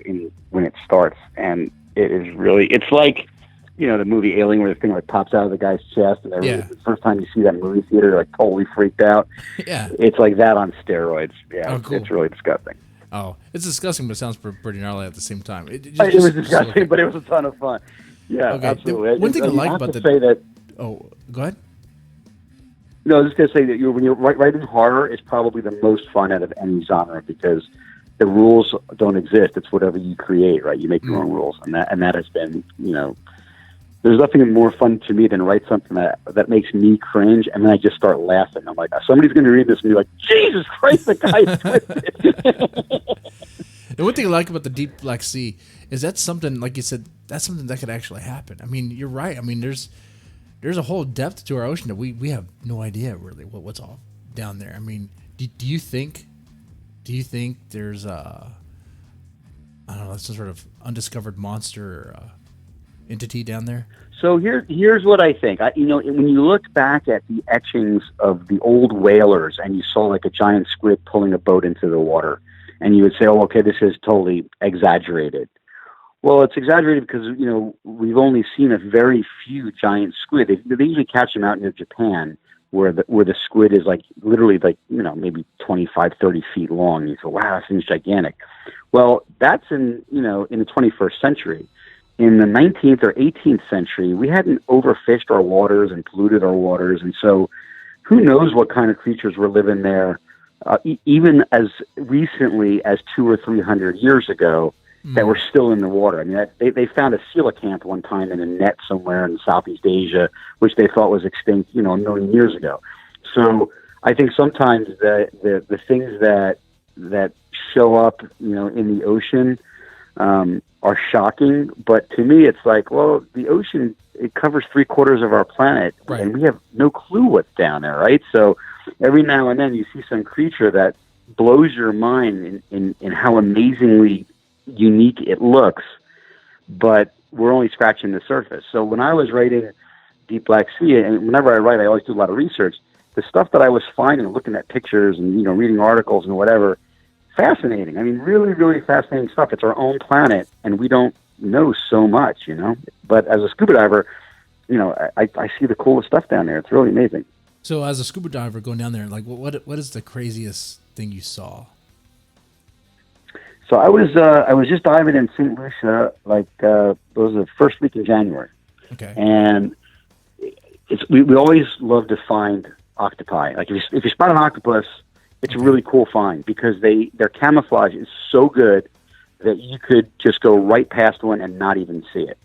when it starts, and it is really, it's like, the movie Alien, where the thing like pops out of the guy's chest, and the first time you see that movie theater, you're like totally freaked out. Yeah, it's like that on steroids. Yeah, cool. It's really disgusting. Oh, it's disgusting, but it sounds pretty gnarly at the same time. It was disgusting, but it was a ton of fun. Yeah, okay. Absolutely. One thing I like about say that. Oh, go ahead. No, I was just going to say that when you're writing horror, it's probably the most fun out of any genre, because the rules don't exist. It's whatever you create, right? You make your own rules, and that has been, there's nothing more fun to me than write something that makes me cringe, and then I just start laughing. I'm like, somebody's going to read this and be like, Jesus Christ, the guy's twisted. The one thing I like about the Deep Black Sea is that's something, like you said, that's something that could actually happen. I mean, you're right. I mean, there's a whole depth to our ocean that we have no idea really what's all down there. I mean, do you think there's some sort of undiscovered monster entity down there? So here's what I think. When you look back at the etchings of the old whalers and you saw like a giant squid pulling a boat into the water, and you would say, oh, okay, this is totally exaggerated. Well, it's exaggerated because, we've only seen a very few giant squid. They usually catch them out near Japan, where the squid is like literally like, maybe 25, 30 feet long. You go, wow, that seems gigantic. Well, that's in the 21st century. In the 19th or 18th century, we hadn't overfished our waters and polluted our waters. And so who knows what kind of creatures were living there, even as recently as 200 or 300 years ago, that were still in the water. I mean, they found a coelacanth one time in a net somewhere in Southeast Asia, which they thought was extinct, a million years ago. So I think sometimes the things that show up, in the ocean, are shocking. But to me, it's like, well, the ocean, it covers 3/4 of our planet, right, and we have no clue what's down there, right? So every now and then you see some creature that blows your mind in how amazingly unique it looks, but we're only scratching the surface. So when I was writing Deep Black Sea, and whenever I write, I always do a lot of research, the stuff that I was finding, looking at pictures and, reading articles and whatever, fascinating. I mean, really, really fascinating stuff. It's our own planet, and we don't know so much, But as a scuba diver, I see the coolest stuff down there. It's really amazing. So as a scuba diver going down there, like what is the craziest thing you saw? So I was just diving in St. Lucia, it was the first week in January. Okay. And we always love to find octopi. Like if you spot an octopus, it's a really cool find because their camouflage is so good that you could just go right past one and not even see it.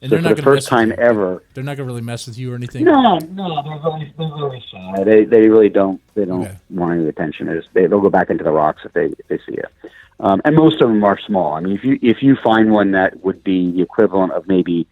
And so for the first time ever, they're not gonna really mess with you or anything. No, they're really shy. They really don't. They don't want any attention. They'll go back into the rocks if they see it. And most of them are small. I mean, if you find one that would be the equivalent of maybe,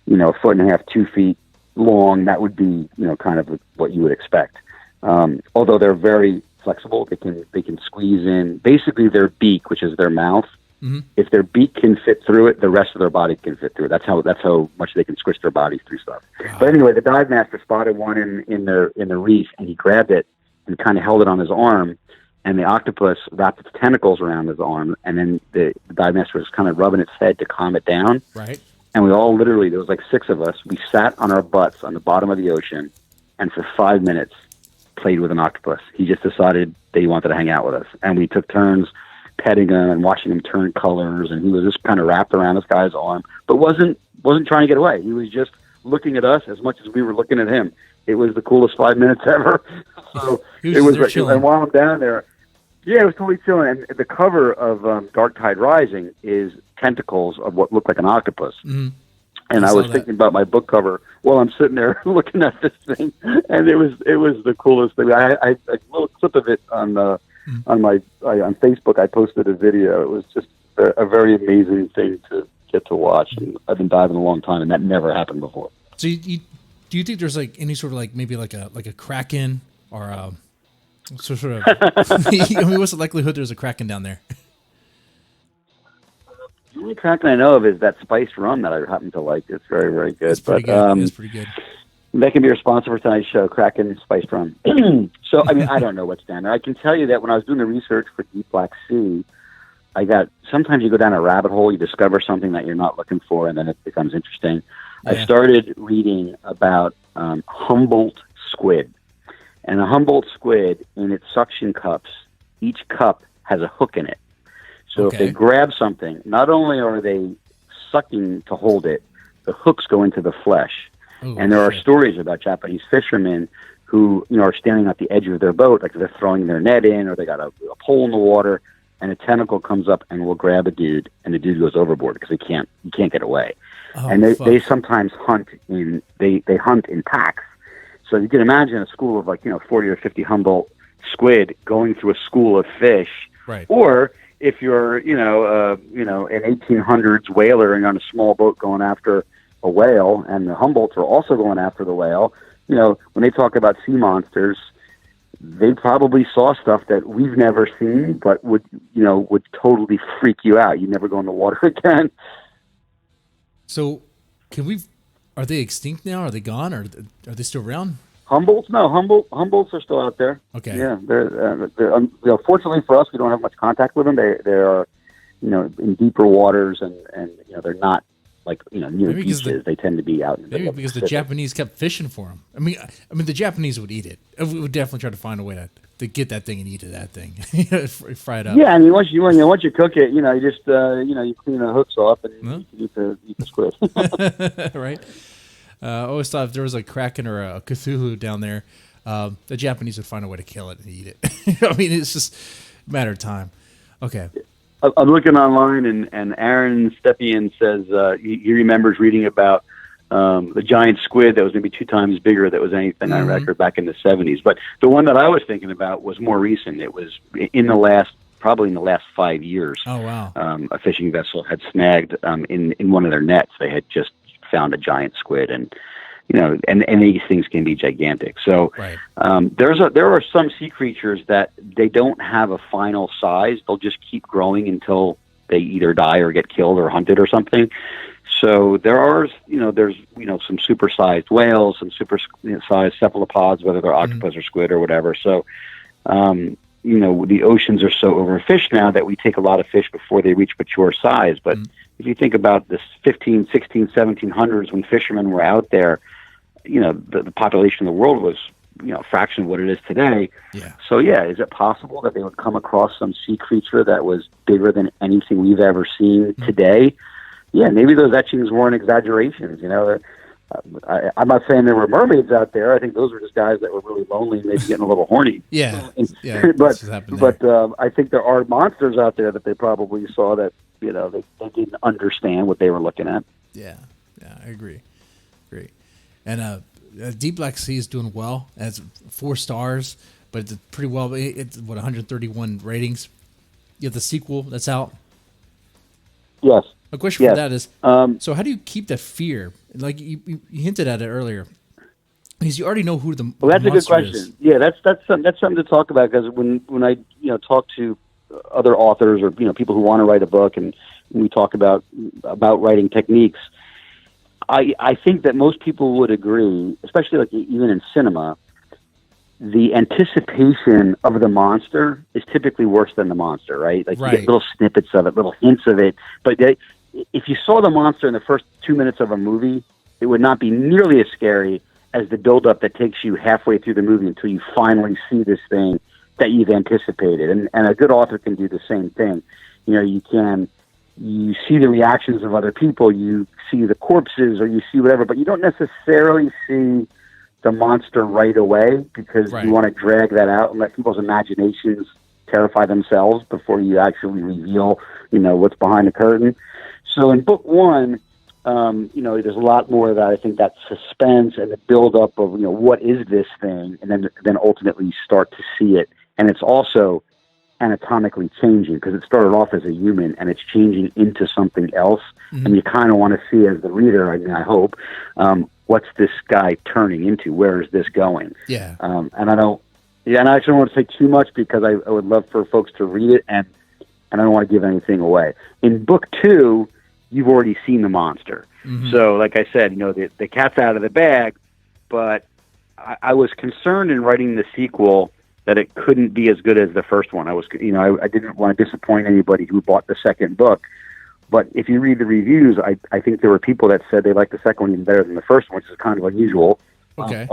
a foot and a half, 2 feet long, that would be, kind of what you would expect. Although they're very flexible, they can squeeze in. Basically, their beak, which is their mouth. Mm-hmm. If their beak can fit through it, the rest of their body can fit through it. That's how much they can squish their bodies through stuff. Wow. But anyway, the dive master spotted one in the reef, and he grabbed it and kind of held it on his arm. and the octopus wrapped its tentacles around his arm, and then the dive master was kind of rubbing its head to calm it down. Right. And we all literally, there was like 6 of us, we sat on our butts on the bottom of the ocean, and for 5 minutes played with an octopus. He just decided that he wanted to hang out with us. And we took turns petting him and watching him turn colors, and he was just kind of wrapped around this guy's arm, but wasn't trying to get away. He was just looking at us as much as we were looking at him. It was the coolest 5 minutes ever. So it was like, and while I'm down there, yeah, it was totally chilling. And the cover of Dark Tide Rising is tentacles of what looked like an octopus. Mm-hmm. And I was thinking about my book cover while I'm sitting there looking at this thing, and it was the coolest thing. I a little clip of it on Facebook. I posted a video. It was just a very amazing thing to get to watch. And I've been diving a long time, and that never happened before. So do you think there's like any sort of like maybe like a kraken or sort of? I mean, what's the likelihood there's a kraken down there? The only kraken I know of is that spiced rum that I happen to like. It's very, very good. It's pretty good. It's pretty good. That can be your sponsor for tonight's show, Kraken Spiced Rum. So, I mean, I don't know what's down there. I can tell you that when I was doing the research for Deep Black Sea, sometimes you go down a rabbit hole, you discover something that you're not looking for, and then it becomes interesting. Yeah. I started reading about Humboldt squid. And a Humboldt squid, in its suction cups, each cup has a hook in it. So if they grab something, not only are they sucking to hold it, the hooks go into the flesh. Ooh, and there are stories about Japanese fishermen who, are standing at the edge of their boat, like they're throwing their net in, or they got a pole in the water, and a tentacle comes up and will grab a dude, and the dude goes overboard because he can't get away. Oh, and they sometimes hunt they hunt in packs. So you can imagine a school of 40 or 50 Humboldt squid going through a school of fish, right? Or if you're, an 1800s whaler and you're on a small boat going after a whale, and the Humboldts are also going after the whale, when they talk about sea monsters, they probably saw stuff that we've never seen, but would totally freak you out. You'd never go in the water again. So, are they extinct now? Are they gone? Or are they still around? Humboldts? No, Humboldts are still out there. Okay. Yeah, they're fortunately for us, we don't have much contact with them. They are, in deeper waters, and they're not near beaches. They tend to be out in the maybe because the Japanese kept fishing for them. I mean, the Japanese would eat it. We would definitely try to find a way to get that thing and eat that thing, fry it up. Yeah, I mean, once you cook it, you just you clean the hooks off and you can eat the squid. Right. I always thought if there was a kraken or a Cthulhu down there, the Japanese would find a way to kill it and eat it. I mean, it's just a matter of time. Okay. I'm looking online, and Aaron Stepien says he remembers reading about the giant squid that was maybe 2 times bigger that was anything on record back in the 70s. But the one that I was thinking about was more recent. It was probably in the last 5 years. Oh, wow. A fishing vessel had snagged in one of their nets. They had just found a giant squid, and these things can be gigantic. So right. There are some sea creatures that they don't have a final size. They'll just keep growing until they either die or get killed or hunted or something. So there's some super-sized whales, some super-sized cephalopods, whether they're octopus or squid or whatever. So, the oceans are so overfished now that we take a lot of fish before they reach mature size. But if you think about this 15, 16, 1700s when fishermen were out there, the population of the world was, a fraction of what it is today. Yeah. So, is it possible that they would come across some sea creature that was bigger than anything we've ever seen today? Yeah, maybe those etchings weren't exaggerations. I'm not saying there were mermaids out there. I think those were just guys that were really lonely and maybe getting a little horny. Yeah. but I think there are monsters out there that they probably saw that, they didn't understand what they were looking at. Yeah, I agree. Great. And Deep Black Sea is doing well. It's 4 stars, but it's pretty well. It's 131 ratings. You have the sequel that's out. Yes. A question for that is, so how do you keep that fear? Like you hinted at it earlier, because you already know who the well. That's a good question. Is. Yeah, that's something to talk about, because when I talk to other authors or people who want to write a book, and we talk about writing techniques, I think that most people would agree, especially even in cinema, the anticipation of the monster is typically worse than the monster, right? Like you get little snippets of it, little hints of it. But if you saw the monster in the first 2 minutes of a movie, it would not be nearly as scary as the buildup that takes you halfway through the movie until you finally see this thing that you've anticipated. And a good author can do the same thing. You know, you see the reactions of other people, you see the corpses, or you see whatever, but you don't necessarily see the monster right away because you want to drag that out and let people's imaginations terrify themselves before you actually reveal, you know, what's behind the curtain. So in book one, you know, there's a lot more of that. I think that suspense and the buildup of, you know, what is this thing, and then ultimately you start to see it, and it's also anatomically changing because it started off as a human and it's changing into something else, and you kind of want to see as the reader. I mean, I hope. What's this guy turning into? Where is this going? Yeah. And I don't. Yeah, and I actually don't want to say too much because I would love for folks to read it, and I don't want to give anything away. In book two, you've already seen the monster. So, like I said, you know, the cat's out of the bag, but I was concerned in writing the sequel that it couldn't be as good as the first one. I didn't want to disappoint anybody who bought the second book. But if you read the reviews, I think there were people that said they liked the second one even better than the first one, which is kind of unusual. Okay.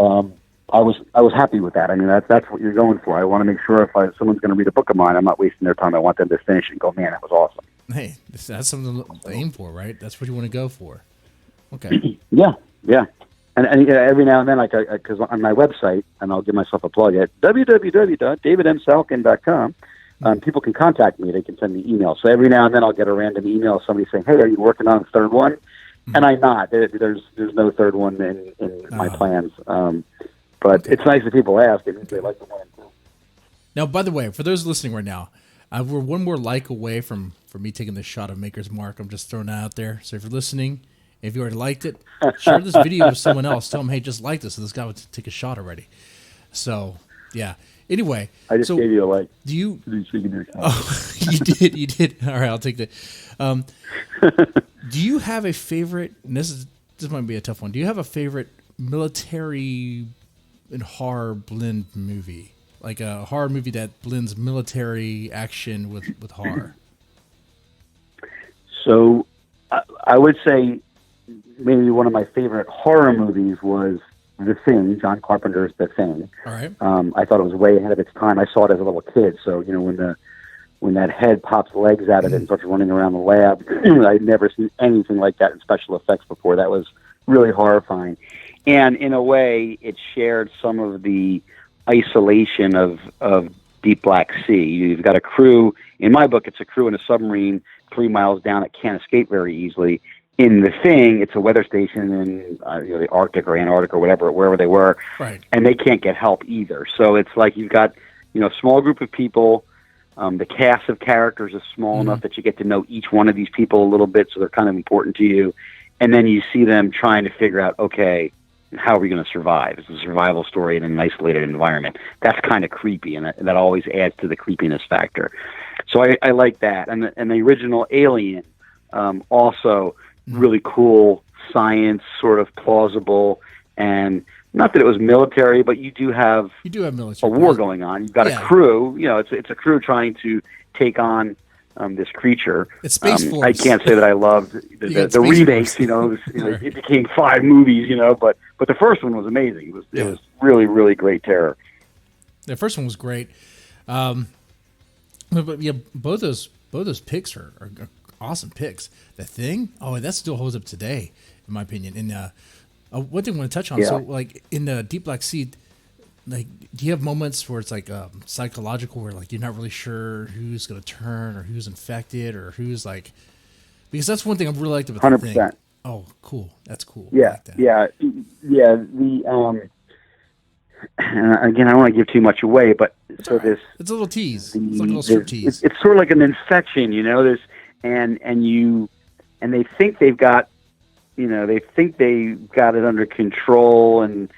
I was happy with that. I mean, that's what you're going for. I want to make sure if someone's going to read a book of mine, I'm not wasting their time. I want them to finish and go, man, that was awesome. Hey, that's something to aim for, right? That's what you want to go for. Okay. Yeah. And every now and then, because on my website, and I'll give myself a plug at www.davidmsalkin.com, people can contact me. They can send me emails. So every now and then I'll get a random email of somebody saying, hey, are you working on a third one? And I'm not. There's no third one in my plans. But it's nice that people ask. It means they like the one too. Now, by the way, for those listening right now, we're one more like away from me taking the shot of Maker's Mark. I'm just throwing that out there. So if you're listening, if you already liked it, share this video with someone else. Tell them, hey, just like this. So this guy would take a shot already. So, yeah. Anyway. I just gave you a like. Do you? Oh, you did. All right, I'll take that. Do you have a favorite, and this might be a tough one. Do you have a favorite military and horror blend movie? Like a horror movie that blends military action with horror? So I would say maybe one of my favorite horror movies was The Thing, John Carpenter's The Thing. All right. I thought it was way ahead of its time. I saw it as a little kid, so you know when that head pops legs out of it and starts running around the lab, I'd never seen anything like that in special effects before. That was really horrifying, and in a way, it shared some of the isolation of Deep Black Sea. You've got a crew. In my book, it's a crew in a submarine 3 miles down that can't escape very easily. In The Thing, it's a weather station in the Arctic or Antarctica or wherever they were, right? And they can't get help either. So it's like you've got a small group of people. The cast of characters is small enough that you get to know each one of these people a little bit, so they're kind of important to you. And then you see them trying to figure out, okay, how are we going to survive? It's a survival story in an isolated environment. That's kind of creepy, and that always adds to the creepiness factor. So I like that. And the original Alien, also really cool science, sort of plausible, and not that it was military, but you do have military, a war going on. You've got a crew. It's a crew trying to take on this creature. It's Space Force. I can't say that I loved the remakes. It became 5 movies. But the first one was amazing. It was really, really great terror. The first one was great. But yeah, both those picks are awesome picks. The Thing, that still holds up today, in my opinion. And one thing I want to touch on, so like in the Deep Black Sea, like, do you have moments where it's like psychological, where like you're not really sure who's going to turn or who's infected or who's like, because that's one thing I really liked about 100%. The Thing. Oh, cool. That's cool. Yeah, I like that. yeah. And again, I don't want to give too much away, but it's a little tease. It's like a little strip tease. It's sort of like an infection, and they think they've got, they've got it under control, and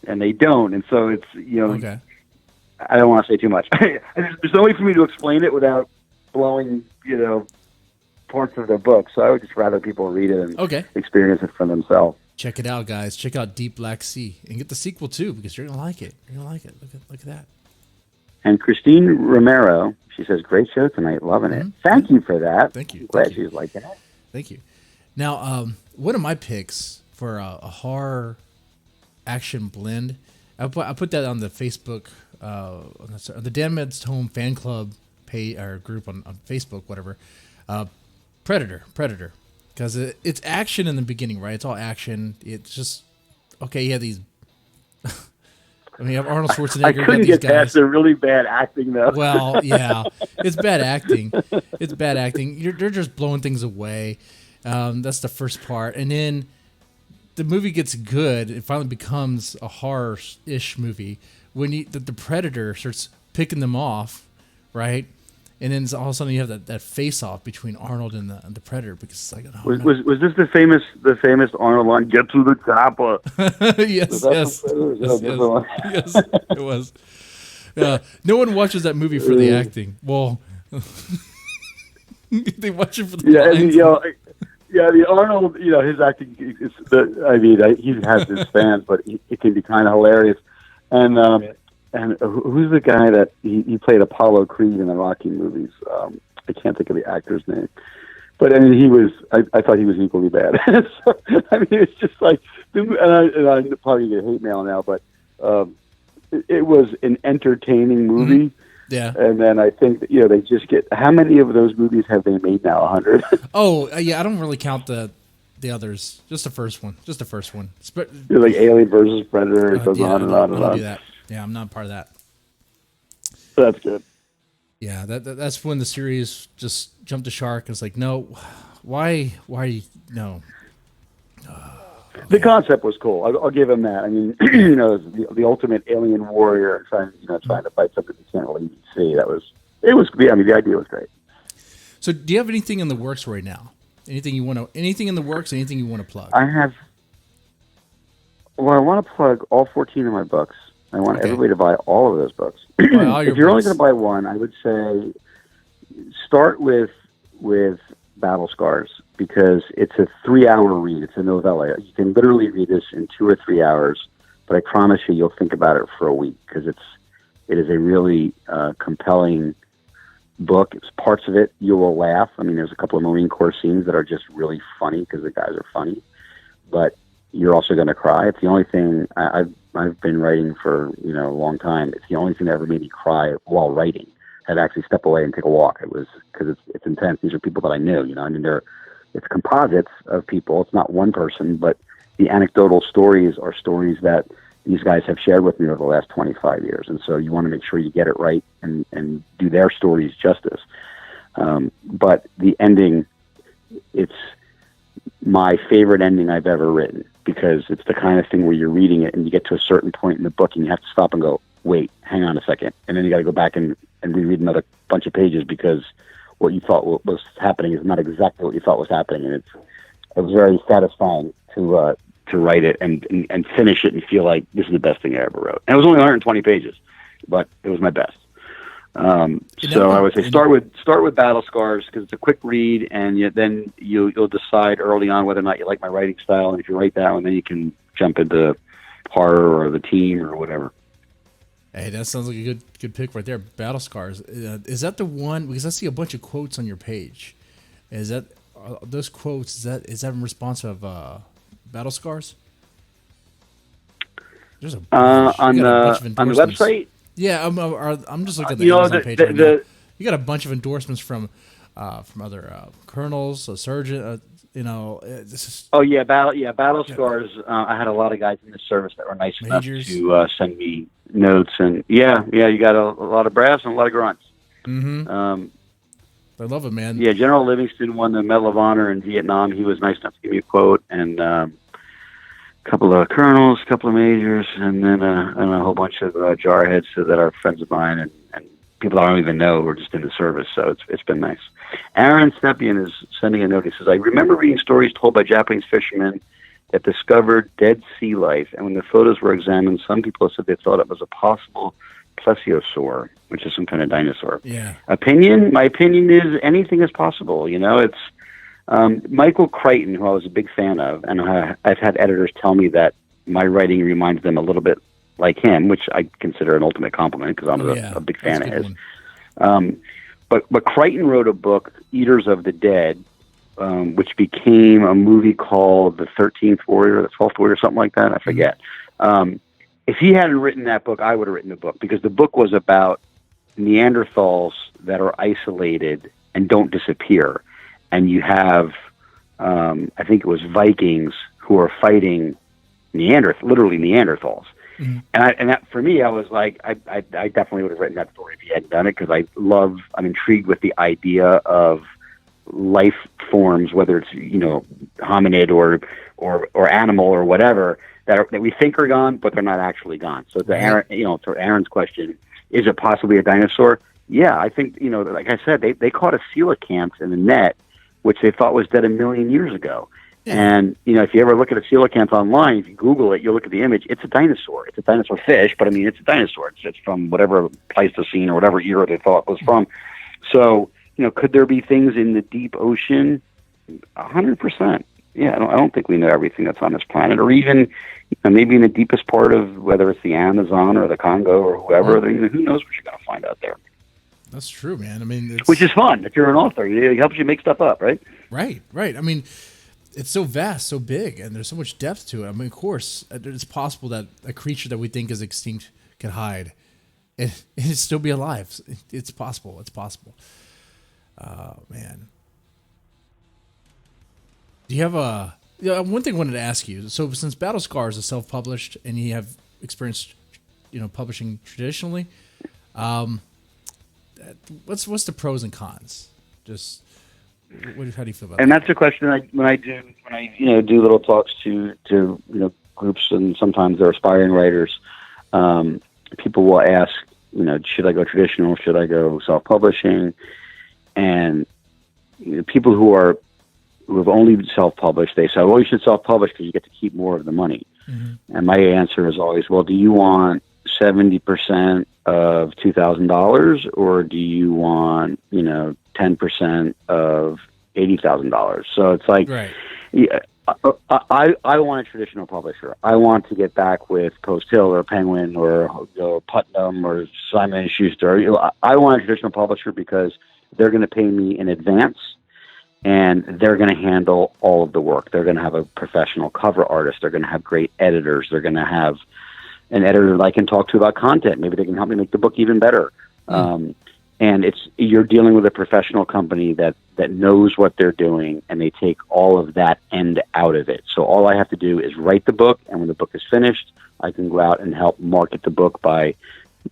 they don't, and so it's okay. I don't want to say too much. There's no way for me to explain it without blowing parts of the book. So I would just rather people read it and experience it for themselves. Check it out, guys. Check out Deep Black Sea and get the sequel too, because you're gonna like it. You're gonna like it. Look at that. And Christine Romero, she says, "Great show tonight, loving it." Thank you for that. Thank you. Glad she's liking it. Thank you. Now, one of my picks for a horror action blend, I put that on the Facebook, on the Dan Med's Home fan club page or group on Facebook, whatever. Predator, because it's action in the beginning, right? It's all action. It's just okay. You have these. I mean, you have Arnold Schwarzenegger. I couldn't get past the really bad acting, though. Well, yeah, it's bad acting. It's bad acting. They're just blowing things away. That's the first part, and then the movie gets good. It finally becomes a horror-ish movie when the Predator starts picking them off, right? And then all of a sudden you have that face-off between Arnold and the Predator, because it's like, oh, was this the famous Arnold line? Get to the chopper. Yes, it was. No one watches that movie for the acting. Well, they watch it for the lines. The Arnold, his acting is he has his fans, but it can be kind of hilarious. And who's the guy that he played Apollo Creed in the Rocky movies? I can't think of the actor's name, but I mean, I thought he was equally bad. So, I mean, it's just like, and I'm probably gonna get hate mail now, but it was an entertaining movie. Mm-hmm. Yeah. And then I think that, they just get, how many of those movies have they made now? 100? Oh, yeah. I don't really count the others. Just the first one. Like Alien versus Predator. It goes on and on and on. Do that. Yeah, I'm not part of that. That's good. Yeah, that's when the series just jumped the shark and it's like, no, why no. The concept was cool. I'll give him that. I mean, the ultimate alien warrior trying to fight something you can't really see. The idea was great. So, do you have anything in the works right now? Anything in the works? Anything you want to plug? I have. Well, I want to plug all 14 of my books. I want everybody to buy all of those books. If you're only going to buy one, I would say start with Battle Scars, because it's a 3-hour read. It's a novella. You can literally read this in 2 or 3 hours, but I promise you'll think about it for a week, because it is a really compelling book. It's parts of it you will laugh. I mean, there's a couple of Marine Corps scenes that are just really funny because the guys are funny, but you're also going to cry. It's the only thing I've been writing for a long time. It's the only thing that ever made me cry while writing. I'd actually step away and take a walk. It was because it's intense. These are people that I knew. I mean, it's composites of people. It's not one person, but the anecdotal stories are stories that these guys have shared with me over the last 25 years. And so you want to make sure you get it right and do their stories justice. But the ending, it's my favorite ending I've ever written, because it's the kind of thing where you're reading it and you get to a certain point in the book and you have to stop and go, wait, hang on a second. And then you got to go back and reread another bunch of pages, because what you thought was happening is not exactly what you thought was happening. And it was very satisfying to write it and finish it and feel like this is the best thing I ever wrote. And it was only 120 pages, but it was my best. So I would say start with Battle Scars, because it's a quick read, and then you'll decide early on whether or not you like my writing style. And if you write that one, then you can jump into horror or the teen or whatever. Hey, that sounds like a good pick right there. Battle Scars. Is that the one? Because I see a bunch of quotes on your page. Is that those quotes? Is that in response of Battle Scars? There's a bunch. On the website. Yeah, I'm just looking at the Amazon page right now. You got a bunch of endorsements from other colonels, a sergeant. This is. Oh yeah, Battle Scars. I had a lot of guys in the service that were nice Majors. enough to send me notes, and you got a lot of brass and a lot of grunts. Mm-hmm. I love it, man. Yeah, General Livingston won the Medal of Honor in Vietnam. He was nice enough to give me a quote, and a couple of colonels, a couple of majors, and then a whole bunch of jarheads that are friends of mine and people I don't even know who are just in the service. So it's been nice. Aaron Stepien is sending a note. He says, I remember reading stories told by Japanese fishermen that discovered dead sea life, and when the photos were examined, some people said they thought it was a possible plesiosaur, which is some kind of dinosaur. Yeah. My opinion is anything is possible. It's Michael Crichton, who I was a big fan of, and I've had editors tell me that my writing reminds them a little bit like him, which I consider an ultimate compliment because I'm a big fan of his. But Crichton wrote a book, Eaters of the Dead, which became a movie called The 13th Warrior, The 12th Warrior, something like that. I forget. If he hadn't written that book, I would have written the book, because the book was about Neanderthals that are isolated and don't disappear. And you have, I think it was Vikings who are fighting literally Neanderthals. Mm-hmm. And that, for me, I was like, I definitely would have written that story if he hadn't done it, because I'm intrigued with the idea of life forms, whether it's, hominid or animal or whatever, that we think are gone, but they're not actually gone. So to Aaron's question, is it possibly a dinosaur? Yeah, I think, like I said, they caught a coelacanth in the net, which they thought was dead 1 million years ago. And, if you ever look at a coelacanth online, if you Google it, you'll look at the image, it's a dinosaur. It's a dinosaur fish, but it's a dinosaur. It's from whatever Pleistocene or whatever era they thought it was from. So, could there be things in the deep ocean? 100%. Yeah, I don't think we know everything that's on this planet, or even maybe in the deepest part of, whether it's the Amazon or the Congo or whoever, who knows what you're going to find out there. That's true, man. Which is fun. If you're an author, it helps you make stuff up, right? Right. It's so vast, so big, and there's so much depth to it. Of course, it's possible that a creature that we think is extinct can hide and still be alive. It's possible. It's possible. Man. Do you have one thing I wanted to ask you. So since Battle Scars is self-published and you have experience, publishing traditionally, what's the pros and cons? Just how do you feel about that? And that's a question when I do do little talks to groups, and sometimes they're aspiring writers. People will ask, should I go traditional? Should I go self-publishing? And people who have only self-published, they say, well, you should self-publish because you get to keep more of the money. Mm-hmm. And my answer is always, well, do you want 70% of $2,000, or do you want 10% of $80,000? So it's like, right. Yeah, I want a traditional publisher. I want to get back with Post Hill or Penguin or Putnam or Simon & Schuster. I want a traditional publisher because they're going to pay me in advance, and they're going to handle all of the work. They're going to have a professional cover artist. They're going to have great editors. They're going to have an editor that I can talk to about content. Maybe they can help me make the book even better. And you're dealing with a professional company that knows what they're doing, and they take all of that end out of it. So all I have to do is write the book, and when the book is finished, I can go out and help market the book by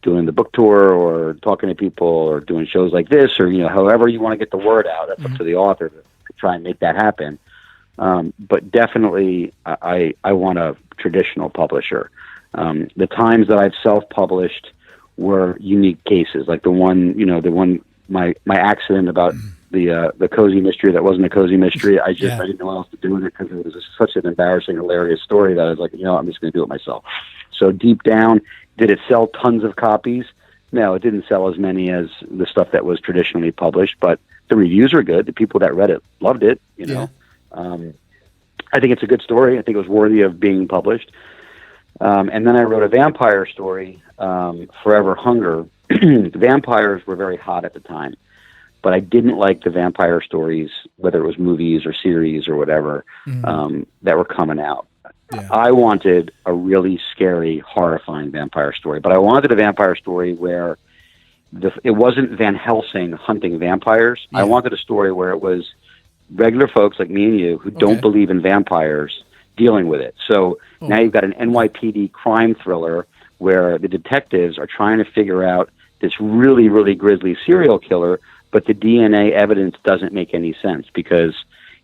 doing the book tour or talking to people or doing shows like this, or however you want to get the word out. That's up to the author to try and make that happen. But definitely, I want a traditional publisher. The times that I've self-published were unique cases, like the one my accident about the cozy mystery that wasn't a cozy mystery. I didn't know what else to do with it, because it was just such an embarrassing, hilarious story that I was like, I'm just going to do it myself. So deep down, did it sell tons of copies? No, it didn't sell as many as the stuff that was traditionally published, but the reviews are good. The people that read it loved it. I think it's a good story. I think it was worthy of being published. And then I wrote a vampire story, Forever Hunger. The vampires were very hot at the time, but I didn't like the vampire stories, whether it was movies or series or whatever, that were coming out. Yeah. I wanted a really scary, horrifying vampire story, but I wanted a vampire story where it wasn't Van Helsing hunting vampires. Yeah. I wanted a story where it was regular folks like me and you who don't believe in vampires dealing with it. So now you've got an NYPD crime thriller where the detectives are trying to figure out this really, really grisly serial killer, but the DNA evidence doesn't make any sense, because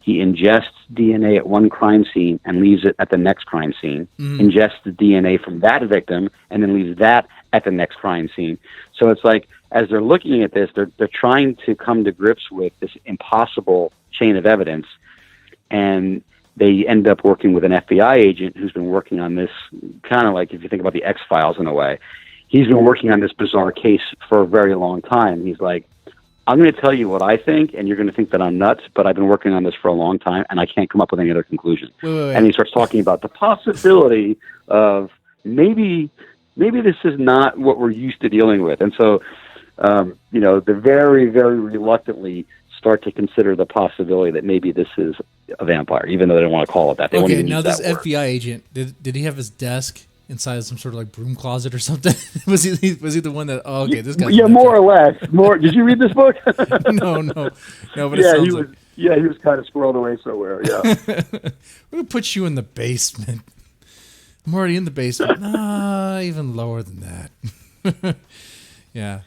he ingests DNA at one crime scene and leaves it at the next crime scene, ingests the DNA from that victim, and then leaves that at the next crime scene. So it's like, as they're looking at this, they're trying to come to grips with this impossible chain of evidence, and they end up working with an FBI agent who's been working on this, kind of like if you think about the X-Files in a way. He's been working on this bizarre case for a very long time. He's like, I'm going to tell you what I think, and you're going to think that I'm nuts, but I've been working on this for a long time, and I can't come up with any other conclusion. Wait. And he starts talking about the possibility of maybe this is not what we're used to dealing with. And so, they very, very reluctantly start to consider the possibility that maybe this is a vampire, even though they don't want to call it that. They won't even now use this that word. FBI agent, did he have his desk inside of some sort of like broom closet or something? was he the one that? Oh, okay, this guy. Yeah, more or less. Did you read this book? No. But Yeah, he was. Yeah, he was kind of squirreled away somewhere. Yeah. We're gonna put you in the basement. I'm already in the basement. Nah, even lower than that. Yeah.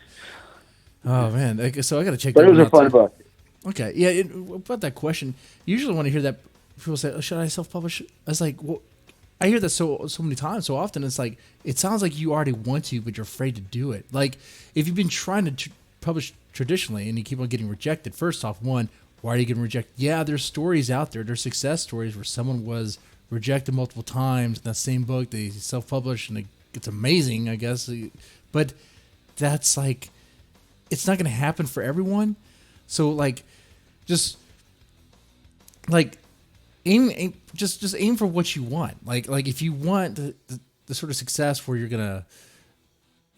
Oh man. So I gotta check. But that it was a fun book. Okay. Yeah. About that question, usually when I hear that, people say, "Oh, should I self-publish?" I was like, "Well." I hear that so many times, so often. It's like it sounds like you already want to, but you're afraid to do it. Like if you've been trying to publish traditionally and you keep on getting rejected. First off, one, why are you getting rejected? Yeah, there's stories out there. There's success stories where someone was rejected multiple times in that same book. They self-publish and it's amazing, I guess. But that's like, it's not going to happen for everyone. So like, just like. Aim just aim for what you want. Like if you want the sort of success where you're gonna,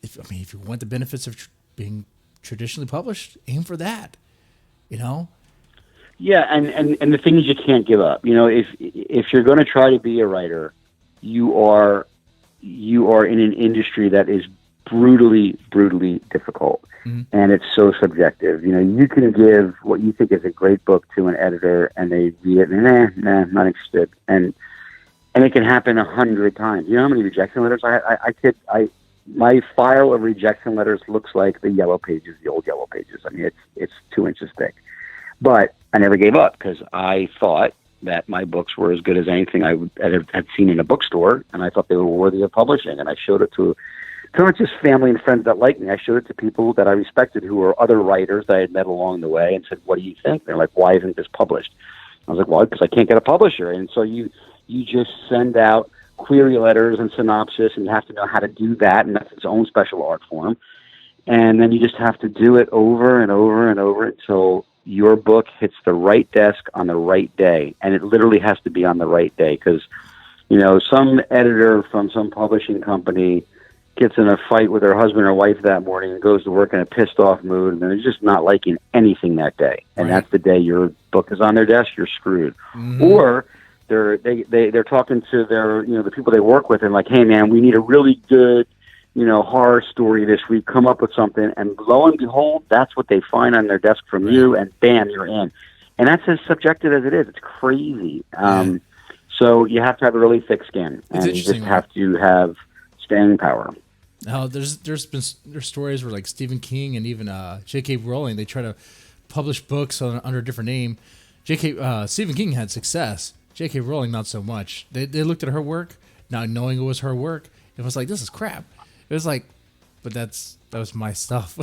if you want the benefits of being traditionally published, aim for that. Yeah, and the thing is, you can't give up. If you're going to try to be a writer, you are in an industry that is brutally difficult. Mm-hmm. And it's so subjective. You can give what you think is a great book to an editor, and they read it, and not interested. And it can happen 100 times. You know how many rejection letters my file of rejection letters looks like the yellow pages, the old yellow pages. I mean, it's 2 inches thick. But I never gave up because I thought that my books were as good as anything I had seen in a bookstore, and I thought they were worthy of publishing. And I showed it to not just family and friends that liked me. I showed it to people that I respected who were other writers that I had met along the way and said, "What do you think?" They're like, "Why isn't this published?" I was like, "Well, because I can't get a publisher." And so you just send out query letters and synopsis, and you have to know how to do that, and that's its own special art form. And then you just have to do it over and over and over until your book hits the right desk on the right day. And it literally has to be on the right day because, some editor from some publishing company gets in a fight with her husband or wife that morning and goes to work in a pissed off mood, and they're just not liking anything that day. And That's the day your book is on their desk, you're screwed. Mm-hmm. Or they're talking to their, the people they work with and like, "Hey man, we need a really good, horror story this week. Come up with something." And lo and behold, that's what they find on their desk from you, and bam, you're in. And that's as subjective as it is. It's crazy. So you have to have a really thick skin, and you just have to have staying power. Now, there's stories where like Stephen King and even J.K. Rowling, they try to publish books under a different name. Stephen King had success. J.K. Rowling not so much. They looked at her work, not knowing it was her work. It was like, this is crap. It was like, but that was my stuff.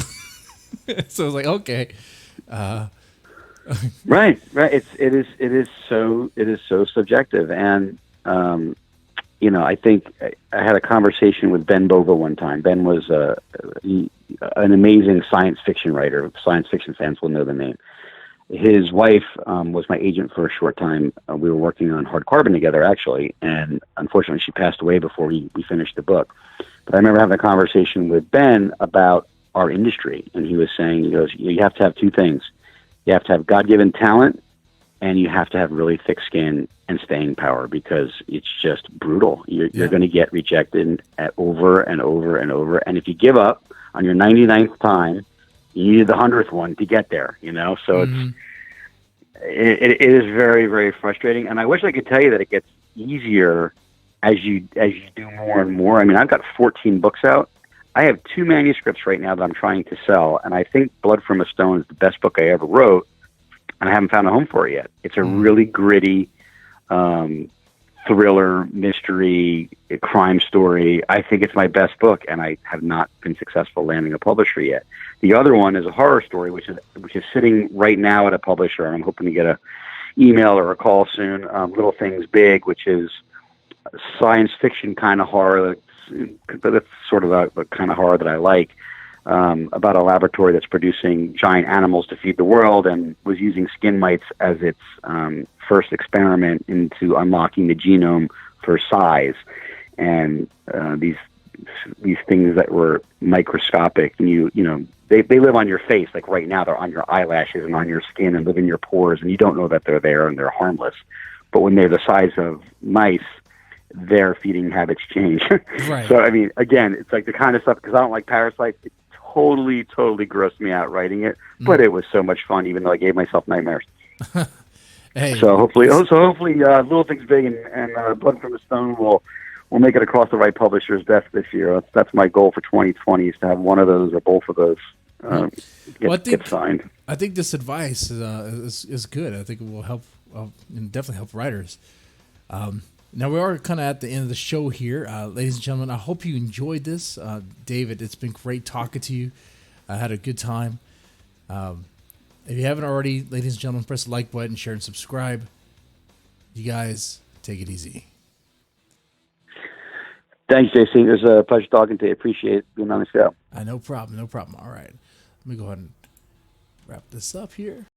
So I was like, okay. Right. It is so subjective, and I think I had a conversation with Ben Bova one time. Ben was an amazing science fiction writer. Science fiction fans will know the name. His wife was my agent for a short time. We were working on Hard Carbon together, actually, and unfortunately she passed away before we finished the book. But I remember having a conversation with Ben about our industry, and he was saying, he goes, "You have to have two things. You have to have God-given talent, and you have to have really thick skin and staying power, because it's just brutal. You're going to get rejected over and over and over. And if you give up on your 99th time, you needed the 100th one to get there, So it is very, very frustrating. And I wish I could tell you that it gets easier as you do more and more. I mean, I've got 14 books out. I have 2 manuscripts right now that I'm trying to sell, and I think Blood from a Stone is the best book I ever wrote, and I haven't found a home for it yet. It's a really gritty thriller, mystery, crime story. I think it's my best book, and I have not been successful landing a publisher yet. The other one is a horror story, which is sitting right now at a publisher, and I'm hoping to get a email or a call soon. Little Things Big, which is science fiction kind of horror. That's sort of the kind of horror that I like. about a laboratory that's producing giant animals to feed the world, and was using skin mites as its first experiment into unlocking the genome for size. And these things that were microscopic, and you know, they live on your face. Like right now, they're on your eyelashes and on your skin and live in your pores, and you don't know that they're there and they're harmless. But when they're the size of mice, their feeding habits change. Right. So, I mean, again, it's like the kind of stuff, because I don't like parasites, it totally grossed me out writing it, but it was so much fun, even though I gave myself nightmares. Hey, so hopefully, Little Things Big and Blood from the Stone will make it across the right publisher's desk this year. That's my goal for 2020, is to have one of those or both of those get signed. I think this advice is good. I think it will help and definitely help writers. Now we are kind of at the end of the show here, ladies and gentlemen. I hope you enjoyed this, David. It's been great talking to you. I had a good time. If you haven't already, ladies and gentlemen, press the like button, share, and subscribe. You guys take it easy. Thanks, JC. It was a pleasure talking to you. Appreciate being on the show. No problem. All right. Let me go ahead and wrap this up here.